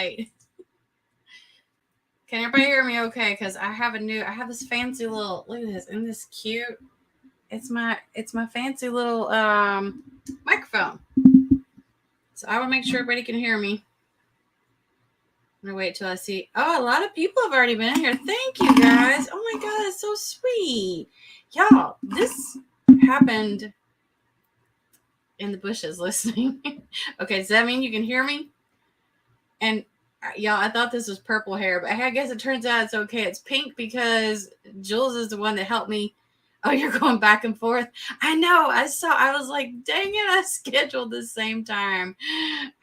wait. Can everybody hear me okay? Because I have this fancy little, look at this, isn't this cute? It's my fancy little microphone. So I will make sure everybody can hear me. I'm gonna wait till I see. Oh, a lot of people have already been in here. Thank you guys. Oh my god, that's so sweet. Y'all, this happened in the bushes listening. Okay, does that mean you can hear me? And y'all, I thought this was purple hair, but I guess it turns out it's okay. It's pink because Jules is the one that helped me. Oh, you're going back and forth. I know. I was like, dang it, I scheduled the same time.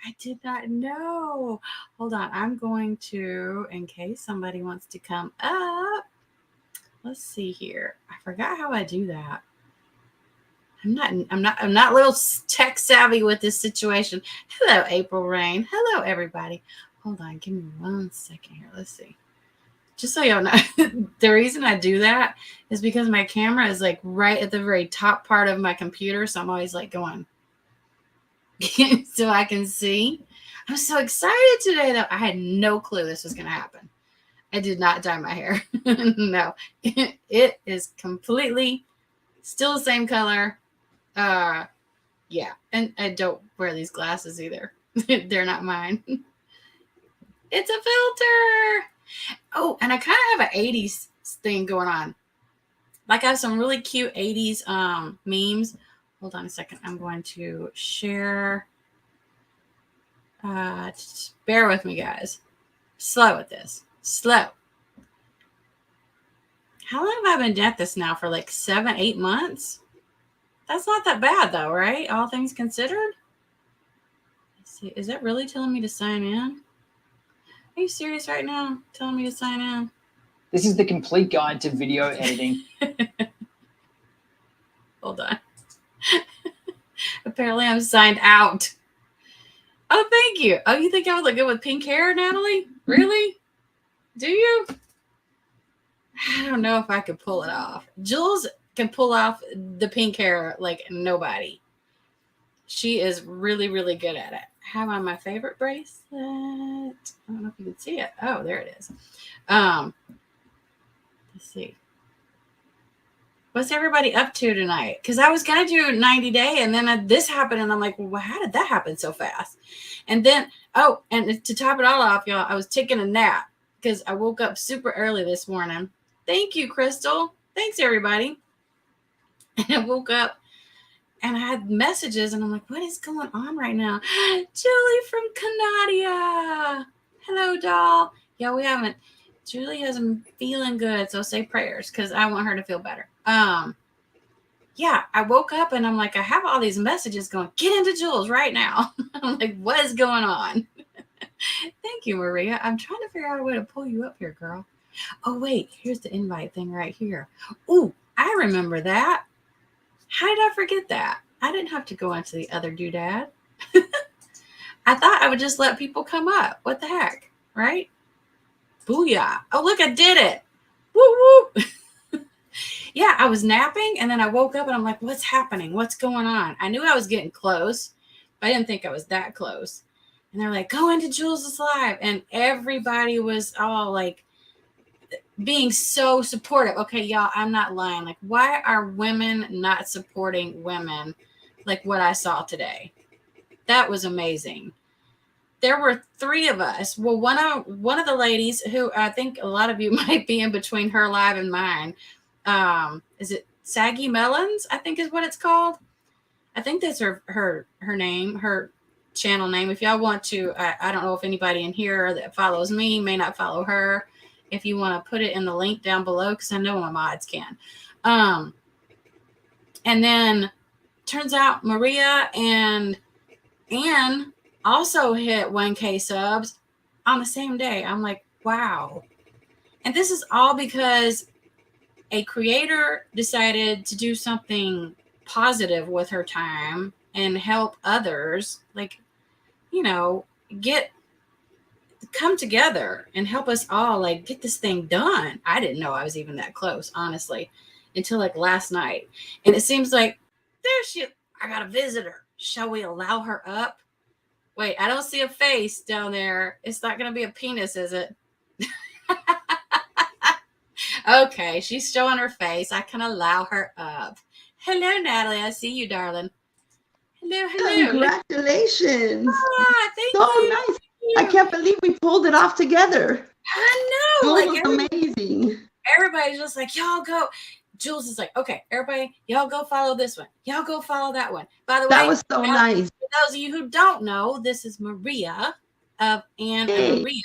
I did not know. Hold on. I'm going to, in case somebody wants to come up. Let's see here. I forgot how I do that. I'm not a little tech savvy with this situation. Hello, April Rain. Hello, everybody. Hold on, give me 1 second here. Let's see. Just so y'all know, the reason I do that is because my camera is like right at the very top part of my computer. So I'm always like going so I can see. I'm so excited today though. I had no clue this was going to happen. I did not dye my hair. No, it is completely still the same color. Yeah. And I don't wear these glasses either. They're not mine. It's a filter. Oh, and I kind of have an 80s thing going on. Like I have some really cute 80s memes. Hold on a second. I'm going to share. Just bear with me, guys. Slow with this. Slow. How long have I been at this now? For like 7-8 months? That's not that bad though, right? All things considered. Let's see. Is that really telling me to sign in? Are you serious right now? Telling me to sign in? This is the complete guide to video editing. Hold on. Apparently I'm signed out. Oh, thank you. Oh, you think I would look good with pink hair, Natalie? Really? Do you? I don't know if I could pull it off. Jules can pull off the pink hair like nobody. She is really, really good at it. I have on my favorite bracelet. I don't know if you can see it. Oh, there it is. Let's see. What's everybody up to tonight? Because I was going to do 90 day and then this happened and I'm like, well, how did that happen so fast? And then, oh, and to top it all off, y'all, I was taking a nap because I woke up super early this morning. Thank you, Crystal. Thanks, everybody. And I woke up and I had messages and I'm like, what is going on right now? Julie from Canada. Hello, doll. Yeah, we haven't. Julie hasn't feeling good, so say prayers because I want her to feel better. Yeah, I woke up and I'm like, I have all these messages going, get into Jules right now. I'm like, what is going on? Thank you, Maria. I'm trying to figure out a way to pull you up here, girl. Oh, wait, here's the invite thing right here. Ooh, I remember that. How did I forget that? I didn't have to go into the other doodad. I thought I would just let people come up. What the heck, right? Booyah. Oh, look, I did it. Woo, woo. Yeah, I was napping and then I woke up and I'm like, what's happening? What's going on? I knew I was getting close, but I didn't think I was that close. And they're like, go into Jules' live. And everybody was all like being so supportive. Okay, y'all, I'm not lying. Like, why are women not supporting women like what I saw today? That was amazing. There were 3 of us. Well, one of the ladies who I think a lot of you might be in between her live and mine. Is it Saggy Melons? I think is what it's called. I think that's her name, her channel name. If y'all want to, I don't know if anybody in here that follows me may not follow her. If you want to put it in the link down below, because I know my mods can. And then turns out Maria and Anne also hit 1K subs on the same day. I'm like, wow. And this is all because a creator decided to do something positive with her time and help others, like, you know, come together and help us all like get this thing done. I didn't know I was even that close, honestly, until like last night. And it seems like I got a visitor. Shall we allow her up? Wait, I don't see a face down there. It's not going to be a penis, is it? Okay, she's showing her face. I can allow her up. Hello, Natalie. I see you, darling. Hello, hello. Congratulations. Ah, thank So you. nice. Thank I you. can't believe we pulled it off together. I know. It Like was amazing. everybody's just like, y'all go. Jules is like, okay, everybody, y'all go follow this one. Y'all go follow that one. By the That way, was so nice. for those of you who don't know, this is Maria of Anne Hey. and Maria.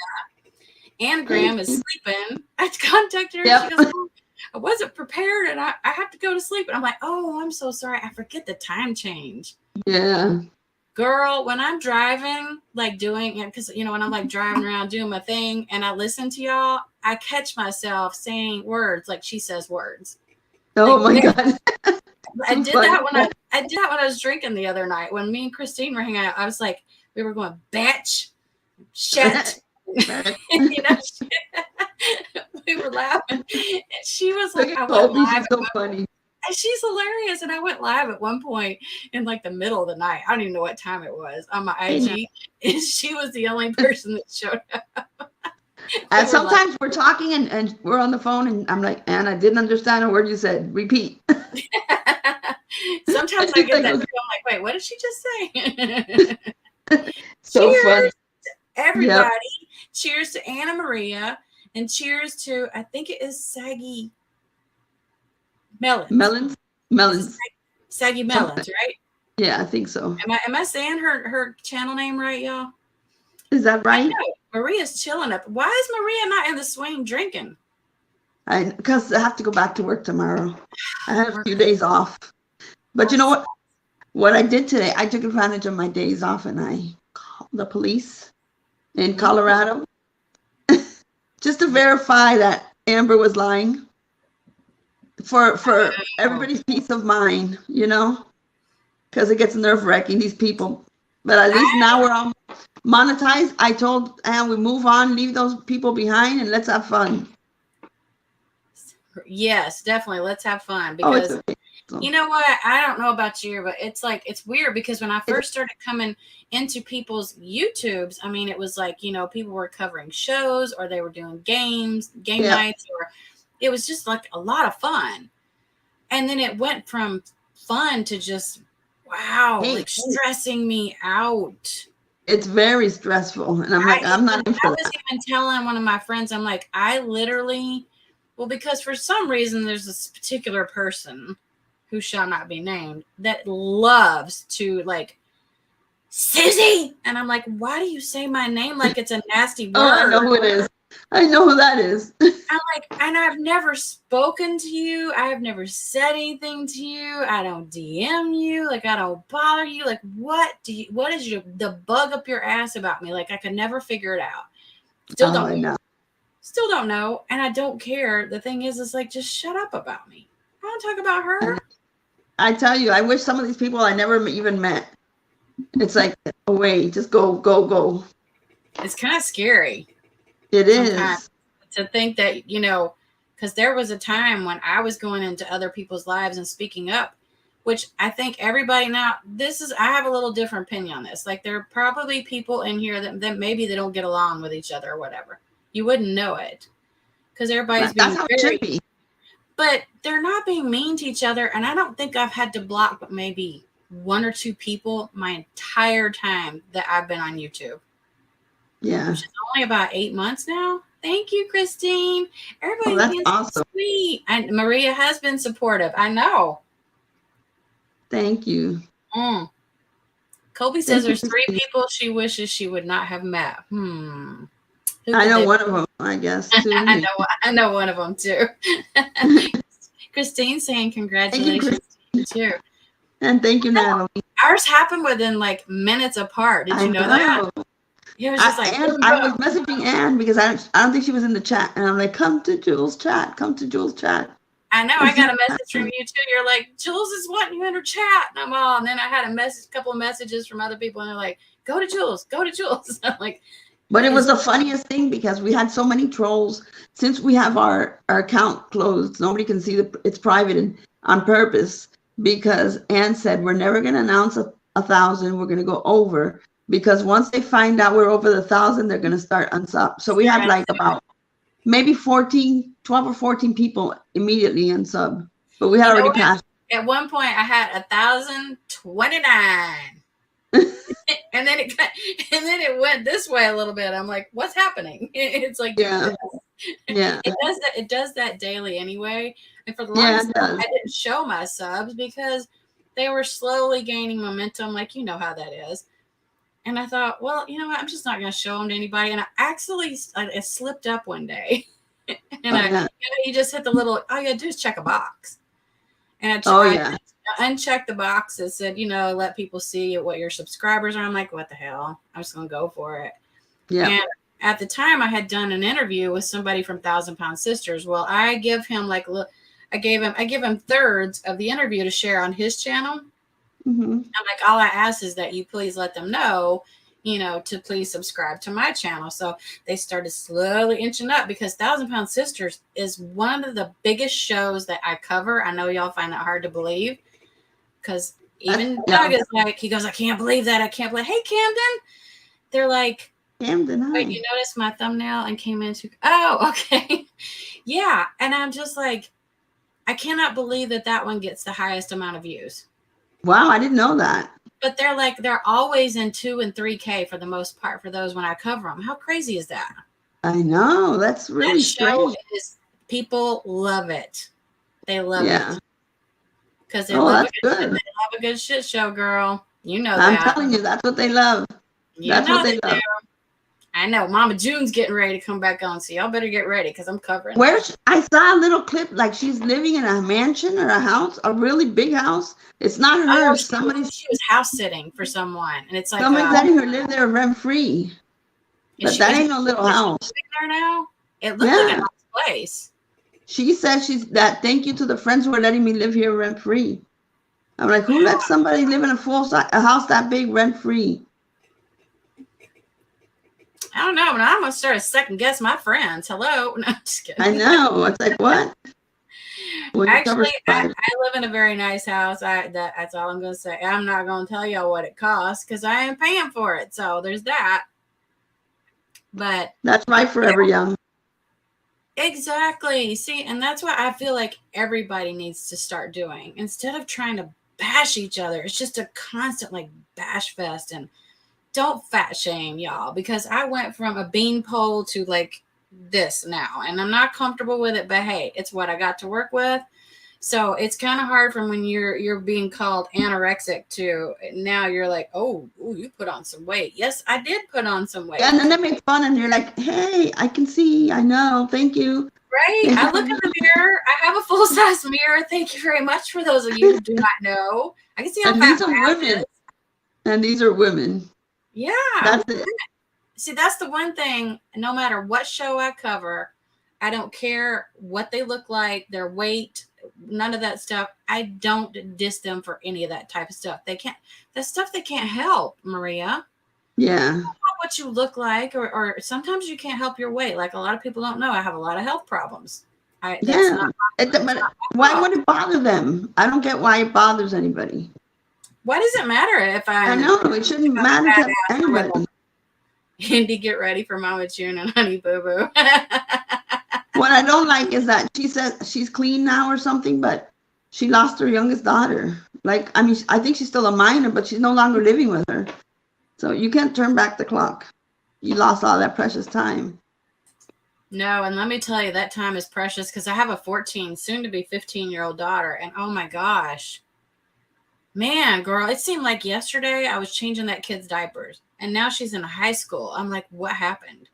Anne Graham is sleeping. I contacted her. Yep. She goes, oh, I wasn't prepared and I have to go to sleep. And I'm like, oh, I'm so sorry. I forget the time change. Yeah. Girl, when I'm driving, like doing it, because, you know, when I'm like driving around doing my thing and I listen to y'all, I catch myself saying words like she says words. Oh Like, my God. I did that when I did that when I was drinking the other night. When me and Christine were hanging out, I was like, we were going, bitch, shit. You know, we were laughing. And she was like, I went Colby, live. she's so funny. And she's hilarious. And I went live at one point in like the middle of the night. I don't even know what time it was on my IG. And she was the only person that showed up. And sometimes we're talking and we're on the phone and I'm like, Anne, I didn't understand a word you said. Repeat. Sometimes I get that too. I'm like, wait, what did she just say? So cheers funny. to everybody. Yep. Cheers to Anna Maria. And cheers to, I think it is Saggy Melons. Melons. Saggy Melons, right? Yeah, I think so. Am I saying her channel name right, y'all? Is that right? Maria's chilling up. Why is Maria not in the swing drinking? Because I have to go back to work tomorrow. I had a few days off. But you know what? What I did today, I took advantage of my days off and I called the police in Colorado just to verify that Amber was lying for everybody's peace of mind, you know, because it gets nerve-wracking, these people. But at least now we're all monetized. I told Anne we move on, leave those people behind, and let's have fun. Yes, definitely. Let's have fun because okay. You know what? I don't know about you, but it's like, it's weird because when I first started coming into people's YouTubes, I mean, it was like, you know, people were covering shows or they were doing game nights, or it was just like a lot of fun. And then it went from fun to just, wow, like stressing me out. It's very stressful. And I'm like, I'm not in for that. I was even telling one of my friends, I'm like, I literally, well, because for some reason there's this particular person who shall not be named that loves to like, Susie. And I'm like, why do you say my name like it's a nasty word? Oh, I know who it is. I know who that is. I'm like, and I've never spoken to you. I have never said anything to you. I don't DM you. Like, I don't bother you. Like, what is the bug up your ass about me? Like, I could never figure it out. Still don't know. Still don't know. And I don't care. The thing is like, just shut up about me. I don't talk about her. I tell you, I wish some of these people I never even met. It's like, away, just go. It's kind of scary. It is. To think that, you know, because there was a time when I was going into other people's lives and speaking up, which I think everybody now, I have a little different opinion on this. Like, there are probably people in here that maybe they don't get along with each other or whatever. You wouldn't know it because everybody's being how it should be. But they're not being mean to each other. And I don't think I've had to block but maybe one or two people my entire time that I've been on YouTube. Yeah. Which is only about 8 months now. Thank you, Christine. Everybody's being awesome. Sweet. And Maria has been supportive. I know. Thank you. Colby says there's 3 people she wishes she would not have met. I know one of them, I guess. Too. I know one of them too. Christine saying congratulations to you too. And thank you, Natalie. Ours happened within like minutes apart. Did you know that? It was just like I was messaging Anne because I don't think she was in the chat, and I'm like, come to Jules' chat. I know. I got a message from you too. You're like, Jules is wanting you in her chat, and I'm all. And then I had a couple of messages from other people, and they're like, go to Jules. I'm like. But it was the funniest thing because we had so many trolls. Since we have our account closed, nobody can see it's private and on purpose, because Anne said we're never going to announce 1,000. We're going to go over because once they find out we're over the 1,000, they're going to start unsub. So we had like about maybe 12 or 14 people immediately unsub, but we had already passed. At one point, I had 1,029. and then it went this way a little bit. I'm like, what's happening? It's like, yeah. It does that daily anyway. And for the longest time, I didn't show my subs because they were slowly gaining momentum. Like, you know how that is. And I thought, well, you know what? I'm just not going to show them to anybody. And I actually I slipped up one day. And you just hit the little, all you got to do is check a box. And I unchecked the box that said, let people see what your subscribers are. I'm like, what the hell? I'm just going to go for it. Yeah. And at the time I had done an interview with somebody from 1,000 Pound Sisters. Well, I give him I give him thirds of the interview to share on his channel. Mm-hmm. I'm like, all I ask is that you please let them know, to please subscribe to my channel. So they started slowly inching up because 1,000 Pound Sisters is one of the biggest shows that I cover. I know y'all find that hard to believe because even Doug is like, he goes, I can't believe that. I can't believe. Hey, Camden. They're like, Camden, wait, you noticed my thumbnail and came into, oh, okay. Yeah. And I'm just like, I cannot believe that one gets the highest amount of views. Wow, I didn't know that. But they're always in 2 and 3K for the most part for those when I cover them. How crazy is that? I know. That's really strange. People love it. They love it. Because they love a good shit show, girl. You know that. I'm telling you, that's what they love. That's what they love. I know. Mama June's getting ready to come back on, so y'all better get ready because I'm covering. I saw a little clip like she's living in a mansion or a house, a really big house. It's not her. She was house sitting for someone, and it's like somebody's letting her live there rent free. But that ain't no little house. There now, it looks like a nice place. She said thank you to the friends who are letting me live here rent free. I'm like, who lets somebody live in a house that big rent free? I don't know, but I'm gonna start to second guess my friends. Hello, no, I'm just kidding. I know. It's like what? Actually, I live in a very nice house. That's all I'm gonna say. I'm not gonna tell y'all what it costs because I am paying for it. So there's that. But that's right, Forever Young. Exactly. See, and that's what I feel like everybody needs to start doing instead of trying to bash each other. It's just a constant bash fest. And don't fat shame y'all because I went from a beanpole to this now and I'm not comfortable with it, but hey, it's what I got to work with. So it's kind of hard from when you're being called anorexic to now you're like, oh, you put on some weight. Yes, I did put on some weight. Yeah, and then they make fun and you're like, hey, I can see, I know, thank you. Right. I look in the mirror. I have a full-size mirror. Thank you very much for those of you who do not know. I can see how fat my ass is. And these are women. Yeah. That's it. See, that's the one thing, no matter what show I cover, I don't care what they look like, their weight, none of that stuff. I don't diss them for any of that type of stuff. That's stuff they can't help, Maria. Yeah. What you look like, or sometimes you can't help your weight. Like a lot of people don't know, I have a lot of health problems. But why would it bother them? I don't get why it bothers anybody. Why does it matter if I know it shouldn't matter to anybody. Andy, get ready for Mama June and Honey Boo Boo. What I don't like is that she says she's clean now or something, but she lost her youngest daughter. I think she's still a minor, but she's no longer living with her. So you can't turn back the clock. You lost all that precious time. No, and let me tell you, that time is precious because I have a 14, soon to be 15-year-old daughter. And oh my gosh, man, girl, it seemed like yesterday I was changing that kid's diapers. And now she's in high school. I'm like, what happened?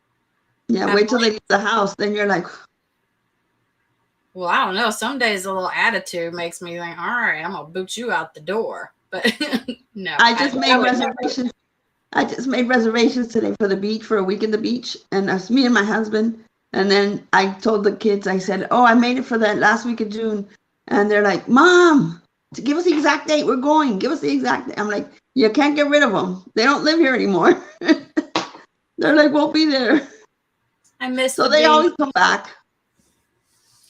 Yeah, wait till they leave the house. Then you're like, well, I don't know. Some days a little attitude makes me think, all right, I'm going to boot you out the door. But no. I just made reservations. I just made reservations today for the beach, for a week in the beach. And that's me and my husband. And then I told the kids, I said, oh, I made it for that last week of June. And they're like, Mom, give us the exact date. We're going. Give us the exact date. I'm like, you can't get rid of them. They don't live here anymore. They're like, we'll be there. I miss So they always come back.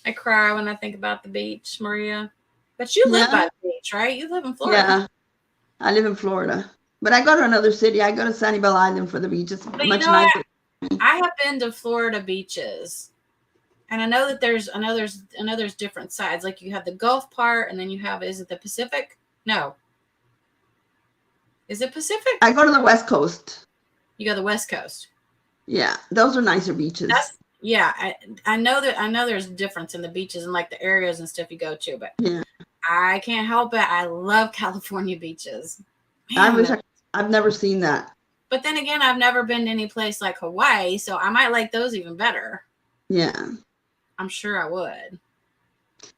I cry when I think about the beach, Maria. But you live by the beach, right? You live in Florida. Yeah, I live in Florida. But I go to another city. I go to Sanibel Island for the beach. It's But you much know nicer. I have been to Florida beaches, and I know that there's different sides. Like you have the Gulf part, and then you have, is it the Pacific? No. Is it Pacific? I go to the West Coast. You go to the West Coast. Yeah, those are nicer beaches. I know there's a difference in the beaches and like the areas and stuff you go to, but Yeah. I can't help it. I love California beaches. I've never seen that. But then again, I've never been to any place like Hawaii, so I might like those even better. Yeah. I'm sure I would.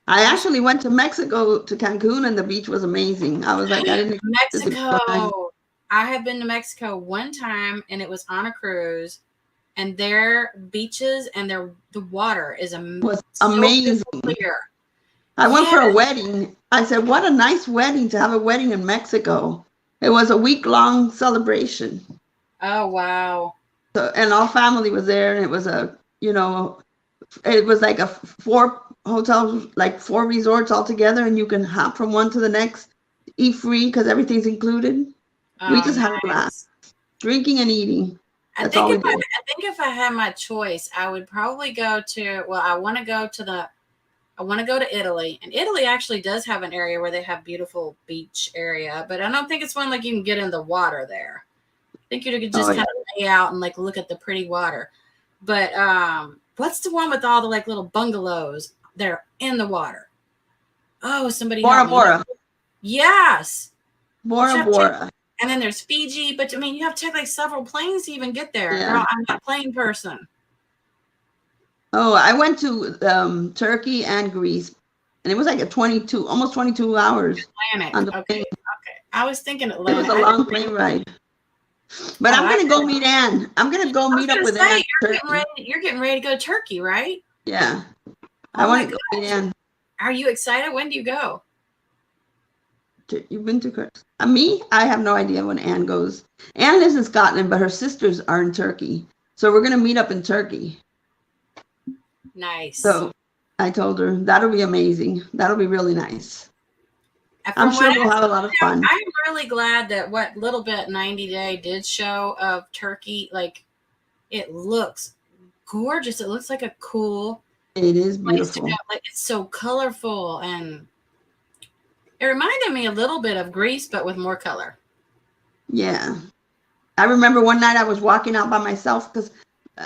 I actually went to Mexico, to Cancun, and the beach was amazing. I was like, I didn't expect this to be fun. Mexico. I have been to Mexico one time, and it was on a cruise, and their beaches and the water is was amazing. Clear. I went for a wedding. I said, what a nice wedding, to have a wedding in Mexico. It was a week-long celebration. Oh, wow. So, and all family was there, and it was it was like 4 hotels, like 4 resorts all together, and you can hop from one to the next, eat free because everything's included. We just had a blast, drinking and eating. That's all we did. I think if I had my choice, I would probably go to, I want to go to Italy. And Italy actually does have an area where they have beautiful beach area, but I don't think it's one like you can get in the water there. I think you could just kind of lay out and like look at the pretty water. But what's the one with all the like little bungalows? They're in the water. Oh, somebody. Bora Bora. Yes. Bora Bora. And then there's Fiji, but I mean, you have to take like several planes to even get there. Yeah. Girl, I'm not a plane person. Oh, I went to Turkey and Greece, and it was like almost 22 hours. Atlantic. On the Okay. plane. Okay. I was thinking Atlantic. It was a long plane ride. But I'm going to go meet Ann. I'm going to go meet up with Ann. You're getting ready to go to Turkey, right? Yeah. I want to go meet Ann. Are you excited? When do you go? You've been to Turkey? Me? I have no idea when Ann goes. Ann lives in Scotland, but her sisters are in Turkey. So we're going to meet up in Turkey. Nice. So I told her that'll be amazing. That'll be really nice. I'm sure we'll have a lot of fun. I'm really glad that what little bit 90 Day did show of Turkey, like it looks gorgeous. It looks like a cool. It is beautiful. Like it's so colorful, and it reminded me a little bit of Greece, but with more color. Yeah. I remember one night I was walking out by myself because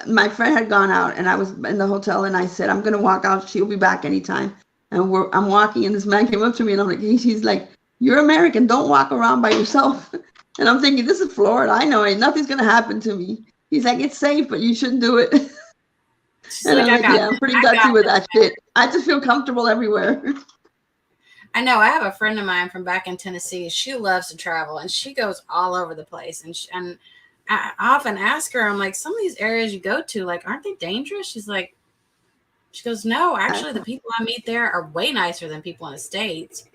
my friend had gone out, and I was in the hotel, and I said, I'm going to walk out. She'll be back anytime. And I'm walking, and this man came up to me, and I'm like, he's like, you're American. Don't walk around by yourself. And I'm thinking, this is Florida. I know nothing's going to happen to me. He's like, it's safe, but you shouldn't do it. And I'm like, yeah, I'm pretty gutsy with that shit. I just feel comfortable everywhere. I know. I have a friend of mine from back in Tennessee. She loves to travel, and she goes all over the place. And I often ask her, I'm like, some of these areas you go to, like, aren't they dangerous? She goes, no, actually, the people I meet there are way nicer than people in the States.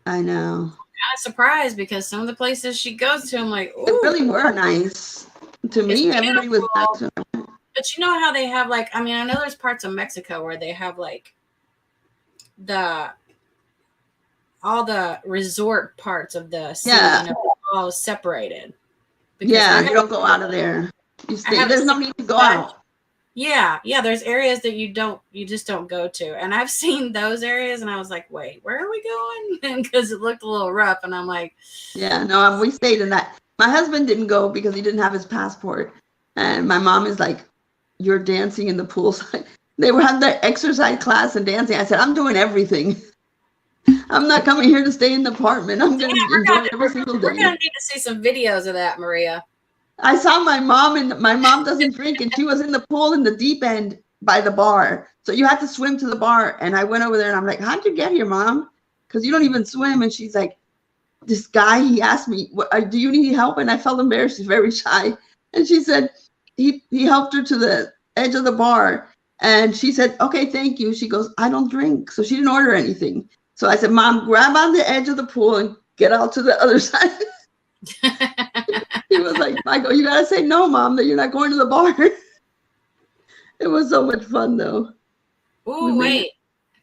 I know. I'm kind of surprised because some of the places she goes to, I'm like, ooh. They really were nice. To me, everybody was nice. But you know how they have, like, I mean, I know there's parts of Mexico where they have, like, all the resort parts of the city, all separated. Yeah, you don't go out of there. You stay. There's no need to go out. Yeah, there's areas that you just don't go to. And I've seen those areas, and I was like, wait, where are we going? Because it looked a little rough, and I'm like, yeah, no, we stayed in that. My husband didn't go because he didn't have his passport. And my mom is like, you're dancing in the pool. They were having their exercise class and dancing. I said, I'm doing everything. I'm not coming here to stay in the apartment. I'm going to enjoy every single day. We're going to need to see some videos of that, Maria. I saw my mom, and my mom doesn't drink, and she was in the pool in the deep end by the bar. So you had to swim to the bar. And I went over there, and I'm like, how'd you get here, Mom? Because you don't even swim. And she's like, this guy, he asked me, do you need help? And I felt embarrassed. She's very shy. And she said, he helped her to the edge of the bar. And she said, okay, thank you. She goes, I don't drink. So she didn't order anything. So I said, Mom, grab on the edge of the pool and get out to the other side. He was like, Michael, you got to say no, Mom, that you're not going to the bar. It was so much fun, though. Oh, wait.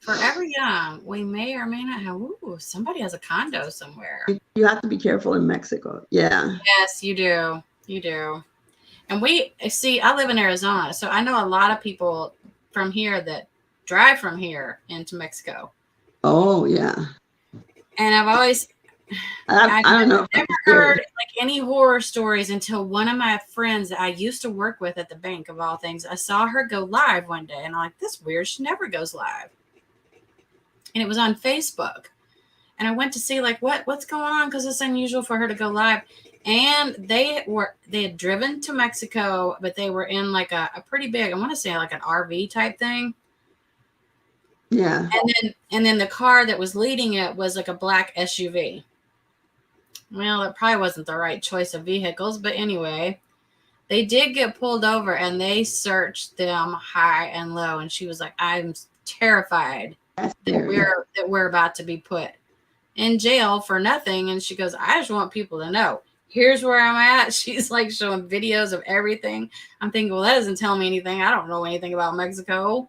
Forever Young. We may or may not have. Ooh, somebody has a condo somewhere. You have to be careful in Mexico. Yeah. Yes, you do. You do. And we see, I live in Arizona, so I know a lot of people from here that drive from here into Mexico. Oh, yeah. And I've always, I don't know. never heard like any horror stories until one of my friends that I used to work with at the bank, of all things, I saw her go live one day, and I'm like, "This weird. She never goes live." And it was on Facebook, and I went to see like what's going on, because it's unusual for her to go live. And they had driven to Mexico, but they were in like a pretty big, I want to say like an RV type thing. Yeah. And then the car that was leading it was like a black SUV. Well, it probably wasn't the right choice of vehicles, but anyway, they did get pulled over and they searched them high and low. And she was like, "I'm terrified that we're about to be put in jail for nothing." And she goes, "I just want people to know, here's where I'm at." She's like showing videos of everything. I'm thinking, well, that doesn't tell me anything. I don't know anything about Mexico.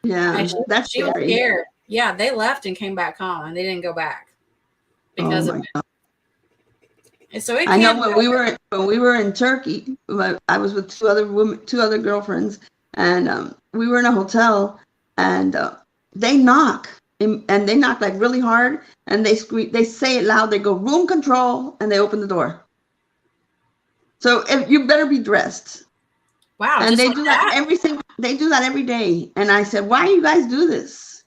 Yeah, she was scared. Yeah, they left and came back home, and they didn't go back because of it. God. And so I know when we were in Turkey, I was with two other girlfriends, and we were in a hotel, and they knock, and they knock like really hard, and they say it loud. They go, "Room control," and they open the door. So you better be dressed. Wow. And they do that they do that every day. And I said, "Why do you guys do this?"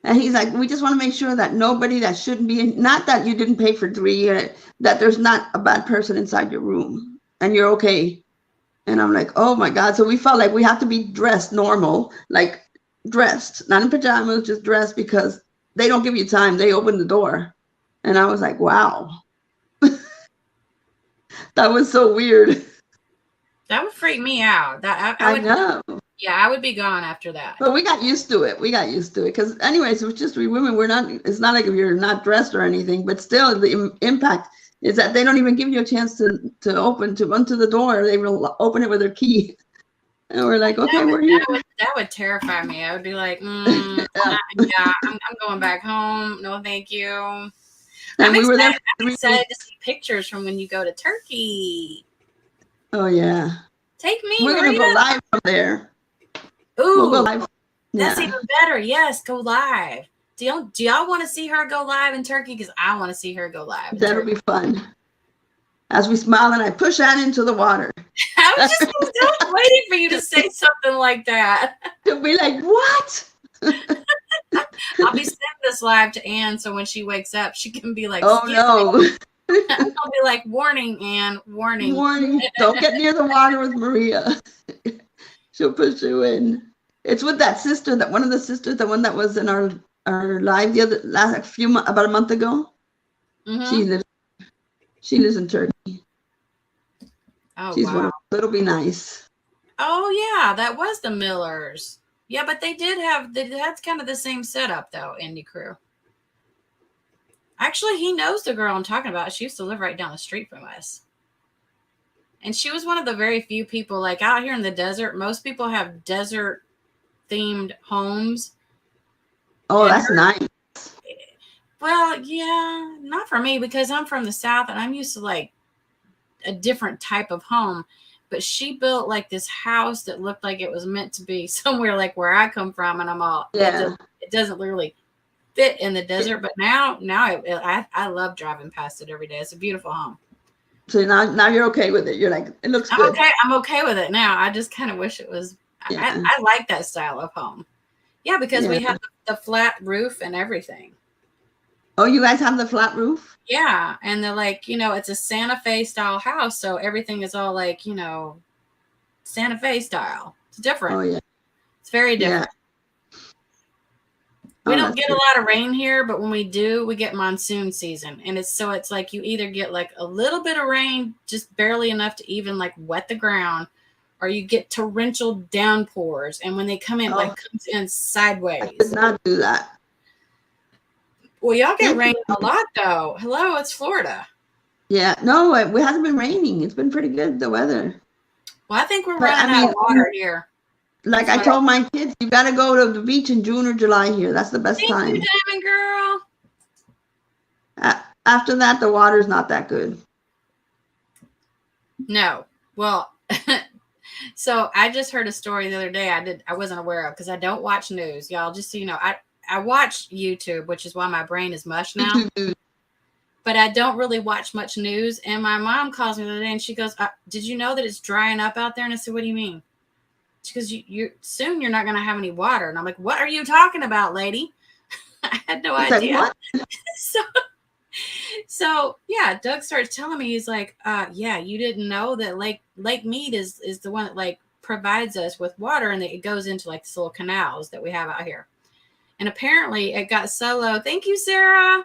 And he's like, "We just want to make sure that nobody that shouldn't be in, not that you didn't pay for 3, that there's not a bad person inside your room and you're okay." And I'm like, oh my God. So we felt like we have to be dressed normal, like dressed, not in pajamas, just dressed, because they don't give you time. They open the door. And I was like, wow. That was so weird. That would freak me out. I know. Yeah, I would be gone after that. But we got used to it. Because anyways, it was just we women. It's not like if you're not dressed or anything, but still the impact is that they don't even give you a chance to run to the door. They will open it with their key. And we're like, okay, we're here. That would terrify me. I would be like, I'm going back home. No, thank you. And we were there. I'm excited to see pictures from when you go to Turkey. Oh yeah. Take me. We're gonna go live from there. Ooh, we'll go live. That's even better. Yes, go live. Do y'all want to see her go live in Turkey? Because I want to see her go live. That'll be fun. As we smile and I push Anna into the water. I was just waiting for you to say something like that. She'll be like, "What?" I'll be sending this live to Anne, so when she wakes up, she can be like, "Oh no." I'll be like, "Warning, Anne, warning. Warning, don't get near the water with Maria." She'll push you in. It's with that sister, one of the sisters, the one that was in our live about a month ago. Mm-hmm. She lives in Turkey. Oh, she's wow. one of, it'll be nice. Oh yeah, that was the Millers. Yeah, but that's kind of the same setup though, Indie Crew. Actually, he knows the girl I'm talking about. She used to live right down the street from us. And she was one of the very few people, like out here in the desert, most people have desert themed homes. Oh, that's nice. Well, yeah, not for me, because I'm from the South and I'm used to like a different type of home. But she built like this house that looked like it was meant to be somewhere like where I come from. And I'm all, yeah, it doesn't really fit in the desert. But now I love driving past it every day. It's a beautiful home. So now you're okay with it. You're like, it looks good. I'm okay with it now. I just kind of wish it was, yeah. I like that style of home. Yeah, because we have the flat roof and everything. Oh, you guys have the flat roof? Yeah. And they're like, it's a Santa Fe style house. So everything is all like, Santa Fe style. It's different. Oh, yeah. It's very different. Yeah. We don't get a lot of rain here, but when we do, we get monsoon season. And it's like you either get like a little bit of rain, just barely enough to even like wet the ground, or you get torrential downpours. And when they come in, like comes in sideways. I did not do that. Well, y'all get rain a lot though. Hello, it's Florida. Yeah, no, it hasn't been raining. It's been pretty good, the weather. Well, I think we're running out of water here. Like I told my kids, you got to go to the beach in June or July here. That's the best Thank time. you, Diamond Girl. After that, the water's not that good. No. Well, so I just heard a story the other day I wasn't aware of because I don't watch news, y'all. Just so you know, I watch YouTube, which is why my brain is mush now. But I don't really watch much news. And my mom calls me the other day and she goes, "Did you know that it's drying up out there?" And I said, "What do you mean?" She goes, "You soon you're not going to have any water." And I'm like, "What are you talking about, lady?" I had no idea. Like, what? So yeah, Doug starts telling me, he's like, yeah, you didn't know that Lake Mead is the one that like provides us with water, and it goes into like these little canals that we have out here. And apparently it got so low. Thank you, Sarah.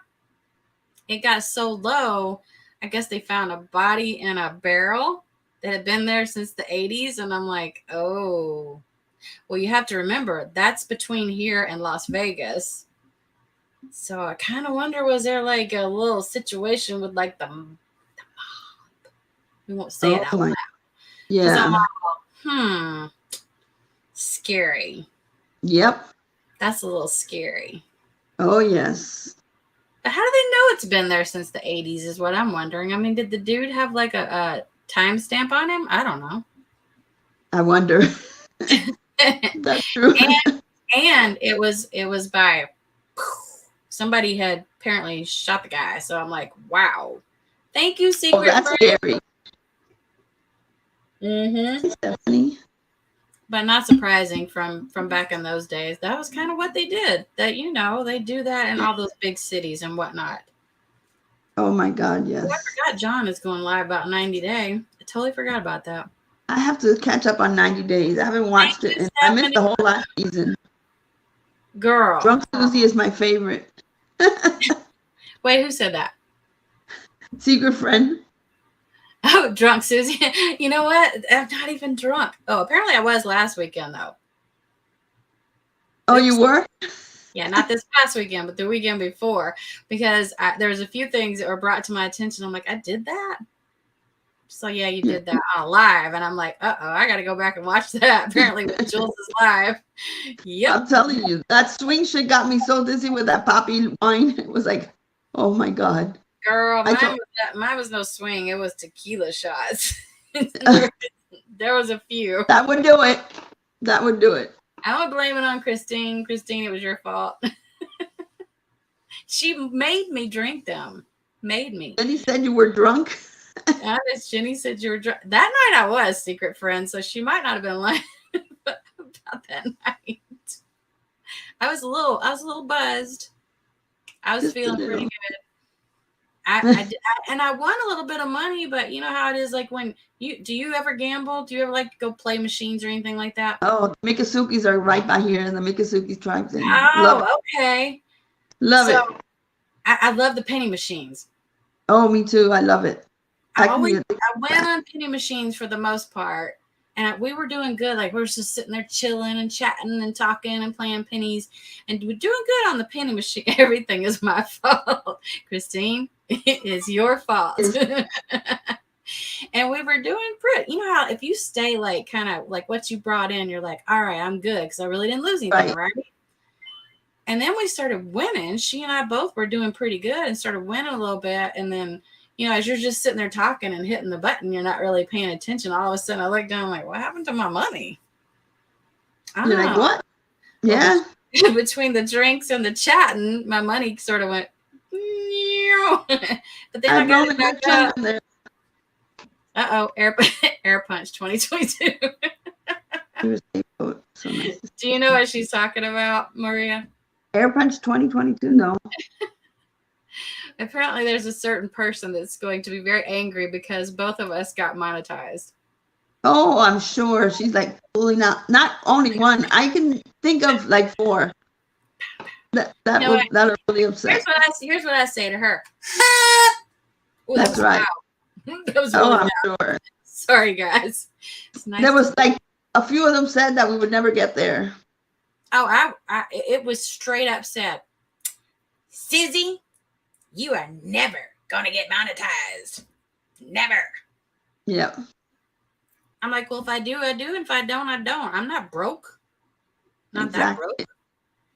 It got so low. I guess they found a body in a barrel that had been there since the 80s. And I'm like, oh, well, you have to remember that's between here and Las Vegas. So I kind of wonder, was there like a little situation with like the mob? We won't say it out loud. Yeah. I'm like, scary. Yep. That's a little scary. Oh, yes. But how do they know it's been there since the 80s is what I'm wondering. I mean, did the dude have like a timestamp on him? I don't know. I wonder. That's true. And it was by somebody had apparently shot the guy. So I'm like, wow. Thank you, Secret. Oh, that's scary. Mm-hmm. Stephanie. But not surprising from back in those days. That was kind of what they did. That, you know, they do that in all those big cities and whatnot. Oh my God, yes. Oh, I forgot John is going live about 90 Day. I totally forgot about that. I have to catch up on 90 Days. I haven't watched it, and I missed the whole last season. Girl. Drunk Susie is my favorite. Wait, who said that? Secret friend. Oh, Drunk Susie. You know what? I'm not even drunk. Oh, apparently I was last weekend, though. Oh, you were? Yeah, not this past weekend, but the weekend before. Because there was a few things that were brought to my attention. I'm like, I did that? So, yeah, you did that on live. And I'm like, uh-oh, I got to go back and watch that. Apparently, with Jules is live. Yep. I'm telling you, that swing shit got me so dizzy with that poppy wine. It was like, oh, my God. Girl, mine was no swing. It was tequila shots. There was a few. That would do it. That would do it. I would blame it on Christine. Christine, it was your fault. She made me drink them. Made me. Then he said you were drunk. Honest, Jenny said you were drunk. That night I was, secret friend, so she might not have been lying about that night. I was a little buzzed. I was feeling pretty good. And I won a little bit of money, but you know how it is. Like do you ever gamble? Do you ever like go play machines or anything like that? Oh, the Mikasukis are right by here in the Mikasuki tribe thing. Oh, okay. Love it. I love the penny machines. Oh, me too. I love it. I went on penny machines for the most part, and we were doing good. Like we were just sitting there chilling and chatting and talking and playing pennies, and we're doing good on the penny machine. Everything is my fault, Christine. It is your fault. And we were doing pretty. You know how if you stay like kind of like what you brought in, you're like, all right, I'm good because I really didn't lose anything, right? And then we started winning. She and I both were doing pretty good and started winning a little bit. And then, you know, as you're just sitting there talking and hitting the button, you're not really paying attention. All of a sudden I look down, I'm like, what happened to my money? You're like, what? Yeah. Well, between the drinks and the chatting, my money sort of went. But then I got it back up. Uh-oh, air punch 2022. So nice. Do you know what she's talking about, Maria? Air punch 2022? No. Apparently there's a certain person that's going to be very angry because both of us got monetized. Oh, I'm sure. She's like pulling out not only one. I can think of like 4. That'll really upset. Here's what I say to her. Ooh, that's right. That was really I'm sure. Sorry, guys. It's nice. There was like a few of them said that we would never get there. Oh, it was straight up said, Sizzy, you are never gonna get monetized. Never. Yeah. I'm like, well, if I do, I do. And if I don't, I don't. I'm not broke. Not that Exactly. broke.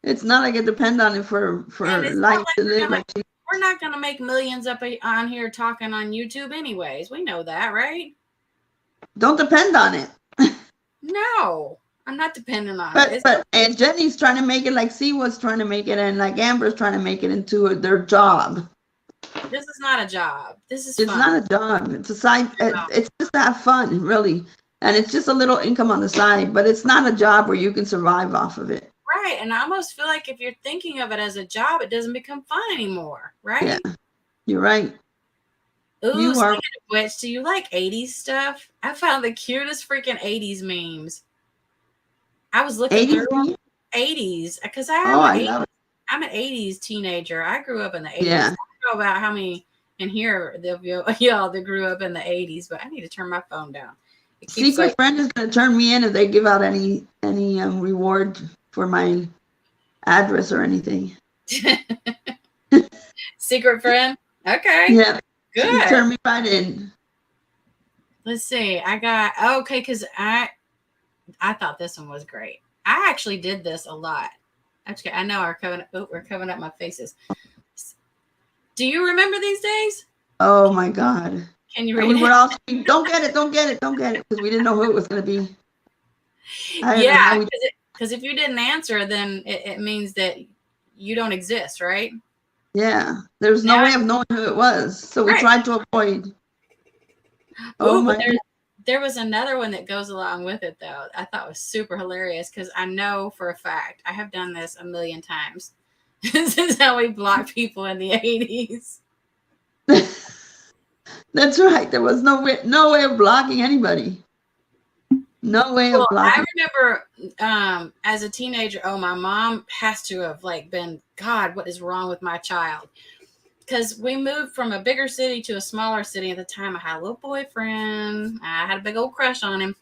It's not like I depend on it for And it's life not like to live. we're not gonna make millions up on here talking on YouTube anyways. We know that, right? Don't depend on it. No, I'm not dependent on it. But and Jenny's trying to make it like Siwa's trying to make it, and like Amber's trying to make it into their job. This is not a job. This is It's fun. not a job. It's a side. It's just to have fun, really, and it's just a little income on the side. But it's not a job where you can survive off of it. Right. And I almost feel like if you're thinking of it as a job, it doesn't become fun anymore, right? Yeah, you're right. Ooh, You speaking are- of which, do you like 80s stuff? I found the cutest freaking 80s memes. I was looking 80s through 80s because Oh, I love it. I'm an 80s teenager. I grew up in the 80s. Yeah. I don't know about how many in here y'all that grew up in the 80s, but I need to turn my phone down. It keeps Secret like, friend is going to turn me in if they give out any reward for my address or anything. secret friend. Okay. Yeah, Good. turn me right in. Let's see. I got okay because I thought this one was great. I actually did this a lot. Actually, I know we're covering up my faces. Do you remember these days? Oh my God! Can you And read we it? were all saying, "Don't get it, don't get it, don't get it," because we didn't know who it was going to be. I don't know Yeah, how we- because if you didn't answer, then it means that you don't exist, right? Yeah, there was no Now- way of knowing who it was, so we Right. tried to avoid. Oh Ooh, my! but there was another one that goes along with it, though. I thought was super hilarious because I know for a fact I have done this a million times. This is how we block people in the 80s. That's right. There was no way of blocking anybody. No way of Well, blocking. I remember as a teenager, my mom has to have been, God, what is wrong with my child? Because we moved from a bigger city to a smaller city. At the time, I had a little boyfriend. I had a big old crush on him.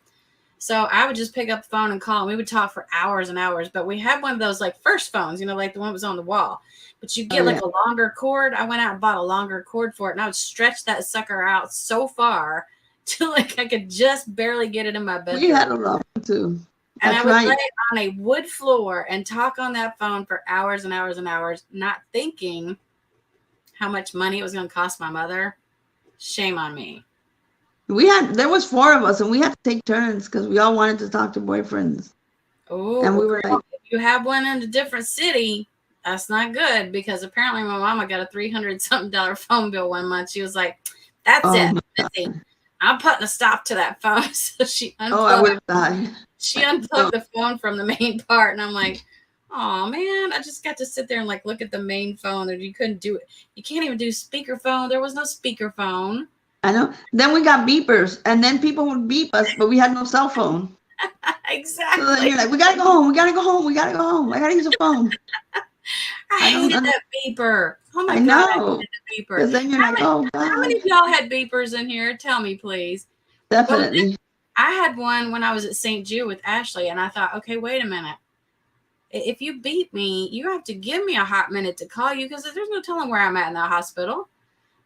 So I would just pick up the phone and call him. We would talk for hours and hours. But we had one of those first phones, like the one that was on the wall. But you get a longer cord. I went out and bought a longer cord for it. And I would stretch that sucker out so far till I could just barely get it in my bedroom. We had a long one too. And That's I would right. lay on a wood floor and talk on that phone for hours and hours and hours, not thinking how much money it was going to cost my mother. Shame on me. There was 4 of us, and we had to take turns because we all wanted to talk to boyfriends. Oh, And we were like, if you have one in a different city, that's not good because apparently my mama got a $300-something phone bill one month. She was like, "That's Oh it, my Missy. I'm putting a stop to that phone." So she "Oh, I would have died." She unplugged the phone from the main part, and I'm like, "Oh man, I just got to sit there and look at the main phone. And you couldn't do it. You can't even do speakerphone. There was no speakerphone." I know. Then we got beepers, and then people would beep us, but we had no cell phone. Exactly. So then you're like, "We gotta go home. We gotta go home. We gotta go home. I gotta use a phone." I don't hated that beeper. Oh my I God, know. I hated the beeper. Because then you're like, "Oh How many God, of y'all had beepers in here? Tell me, please. definitely." I had one when I was at St. Jude with Ashley, and I thought, okay, wait a minute. If you beat me, you have to give me a hot minute to call you because there's no telling where I'm at in the hospital.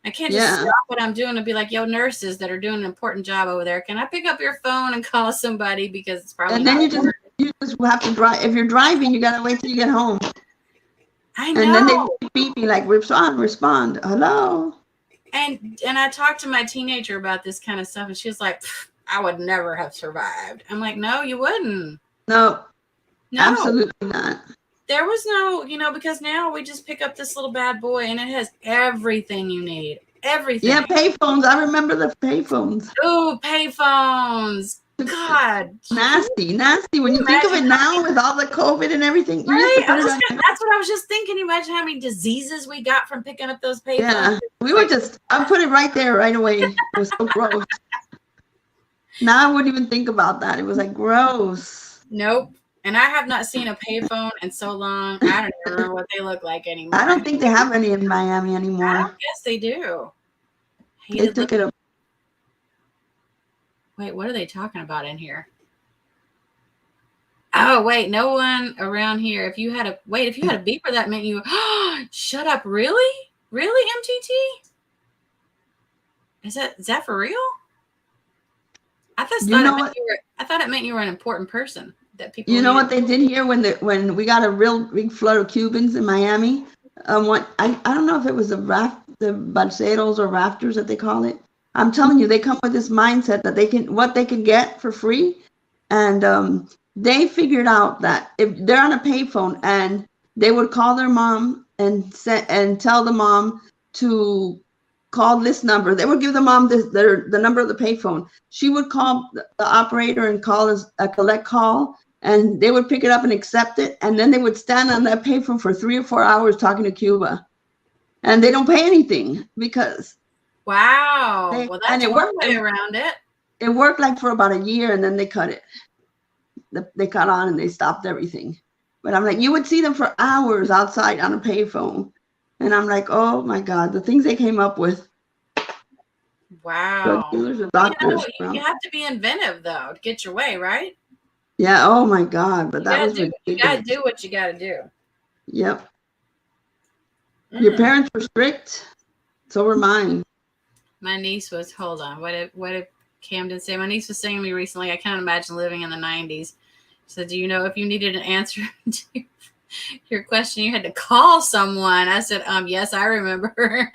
I can't just stop what I'm doing and be like, "Yo, nurses that are doing an important job over there, can I pick up your phone and call somebody?" Because it's probably And then not you just have to drive. If you're driving, you gotta wait till you get home. I know. And then they beep me like, respond, hello. And I talked to my teenager about this kind of stuff, and she was like, "I would never have survived." I'm like, "No, you wouldn't. No, No, absolutely not. there was no, because now we just pick up this little bad boy, and it has everything you need. Everything. Yeah, payphones. I remember the payphones. Oh, payphones. God. Nasty. When you think of it now with all the COVID and everything, you used to Right? put it on. That's what I was just thinking. Imagine how many diseases we got from picking up those payphones. Yeah, we were just, I put it right there right away. It was so gross. Now I wouldn't even think about that. It was gross. Nope. And I have not seen a payphone in so long. I don't even remember what they look like anymore. I don't think they have any in Miami I anymore. don't guess they do. They took it up. Wait, what are they talking about in here? Oh, wait, no one around here. If you had a beeper, that meant you. Shut up! Really? Really, MTT? Is that for real? I just You thought know it meant what? you were. I thought it meant you were an important person that people. You know needed. what they did here when we got a real big flood of Cubans in Miami? What I don't know if it was the balseros or rafters that they call it. I'm telling you, they come with this mindset that what they can get for free, and they figured out that if they're on a payphone and they would call their mom and tell the mom to call this number. They would give the mom the number of the payphone. She would call the operator and call as a collect call, and they would pick it up and accept it, and then they would stand on that payphone for 3 or 4 hours talking to Cuba, and they don't pay anything because Wow. Well, and that's it one worked. way around it. It worked like for about a year, and then they cut it. They cut on and they stopped everything. But I'm like, you would see them for hours outside on a payphone, and I'm like, oh my God, the things they came up with. Wow. Dealers and doctors. You have to be inventive though to get your way, right? Yeah. Oh my God. But that was ridiculous. You gotta do what you gotta do. Yep. Your parents were strict. So were mine. My niece was. Hold on. What did Camden say? My niece was saying to me recently. I can't imagine living in the 90s. She said, "Do you know if you needed an answer to your question, you had to call someone?" I said, yes, I remember.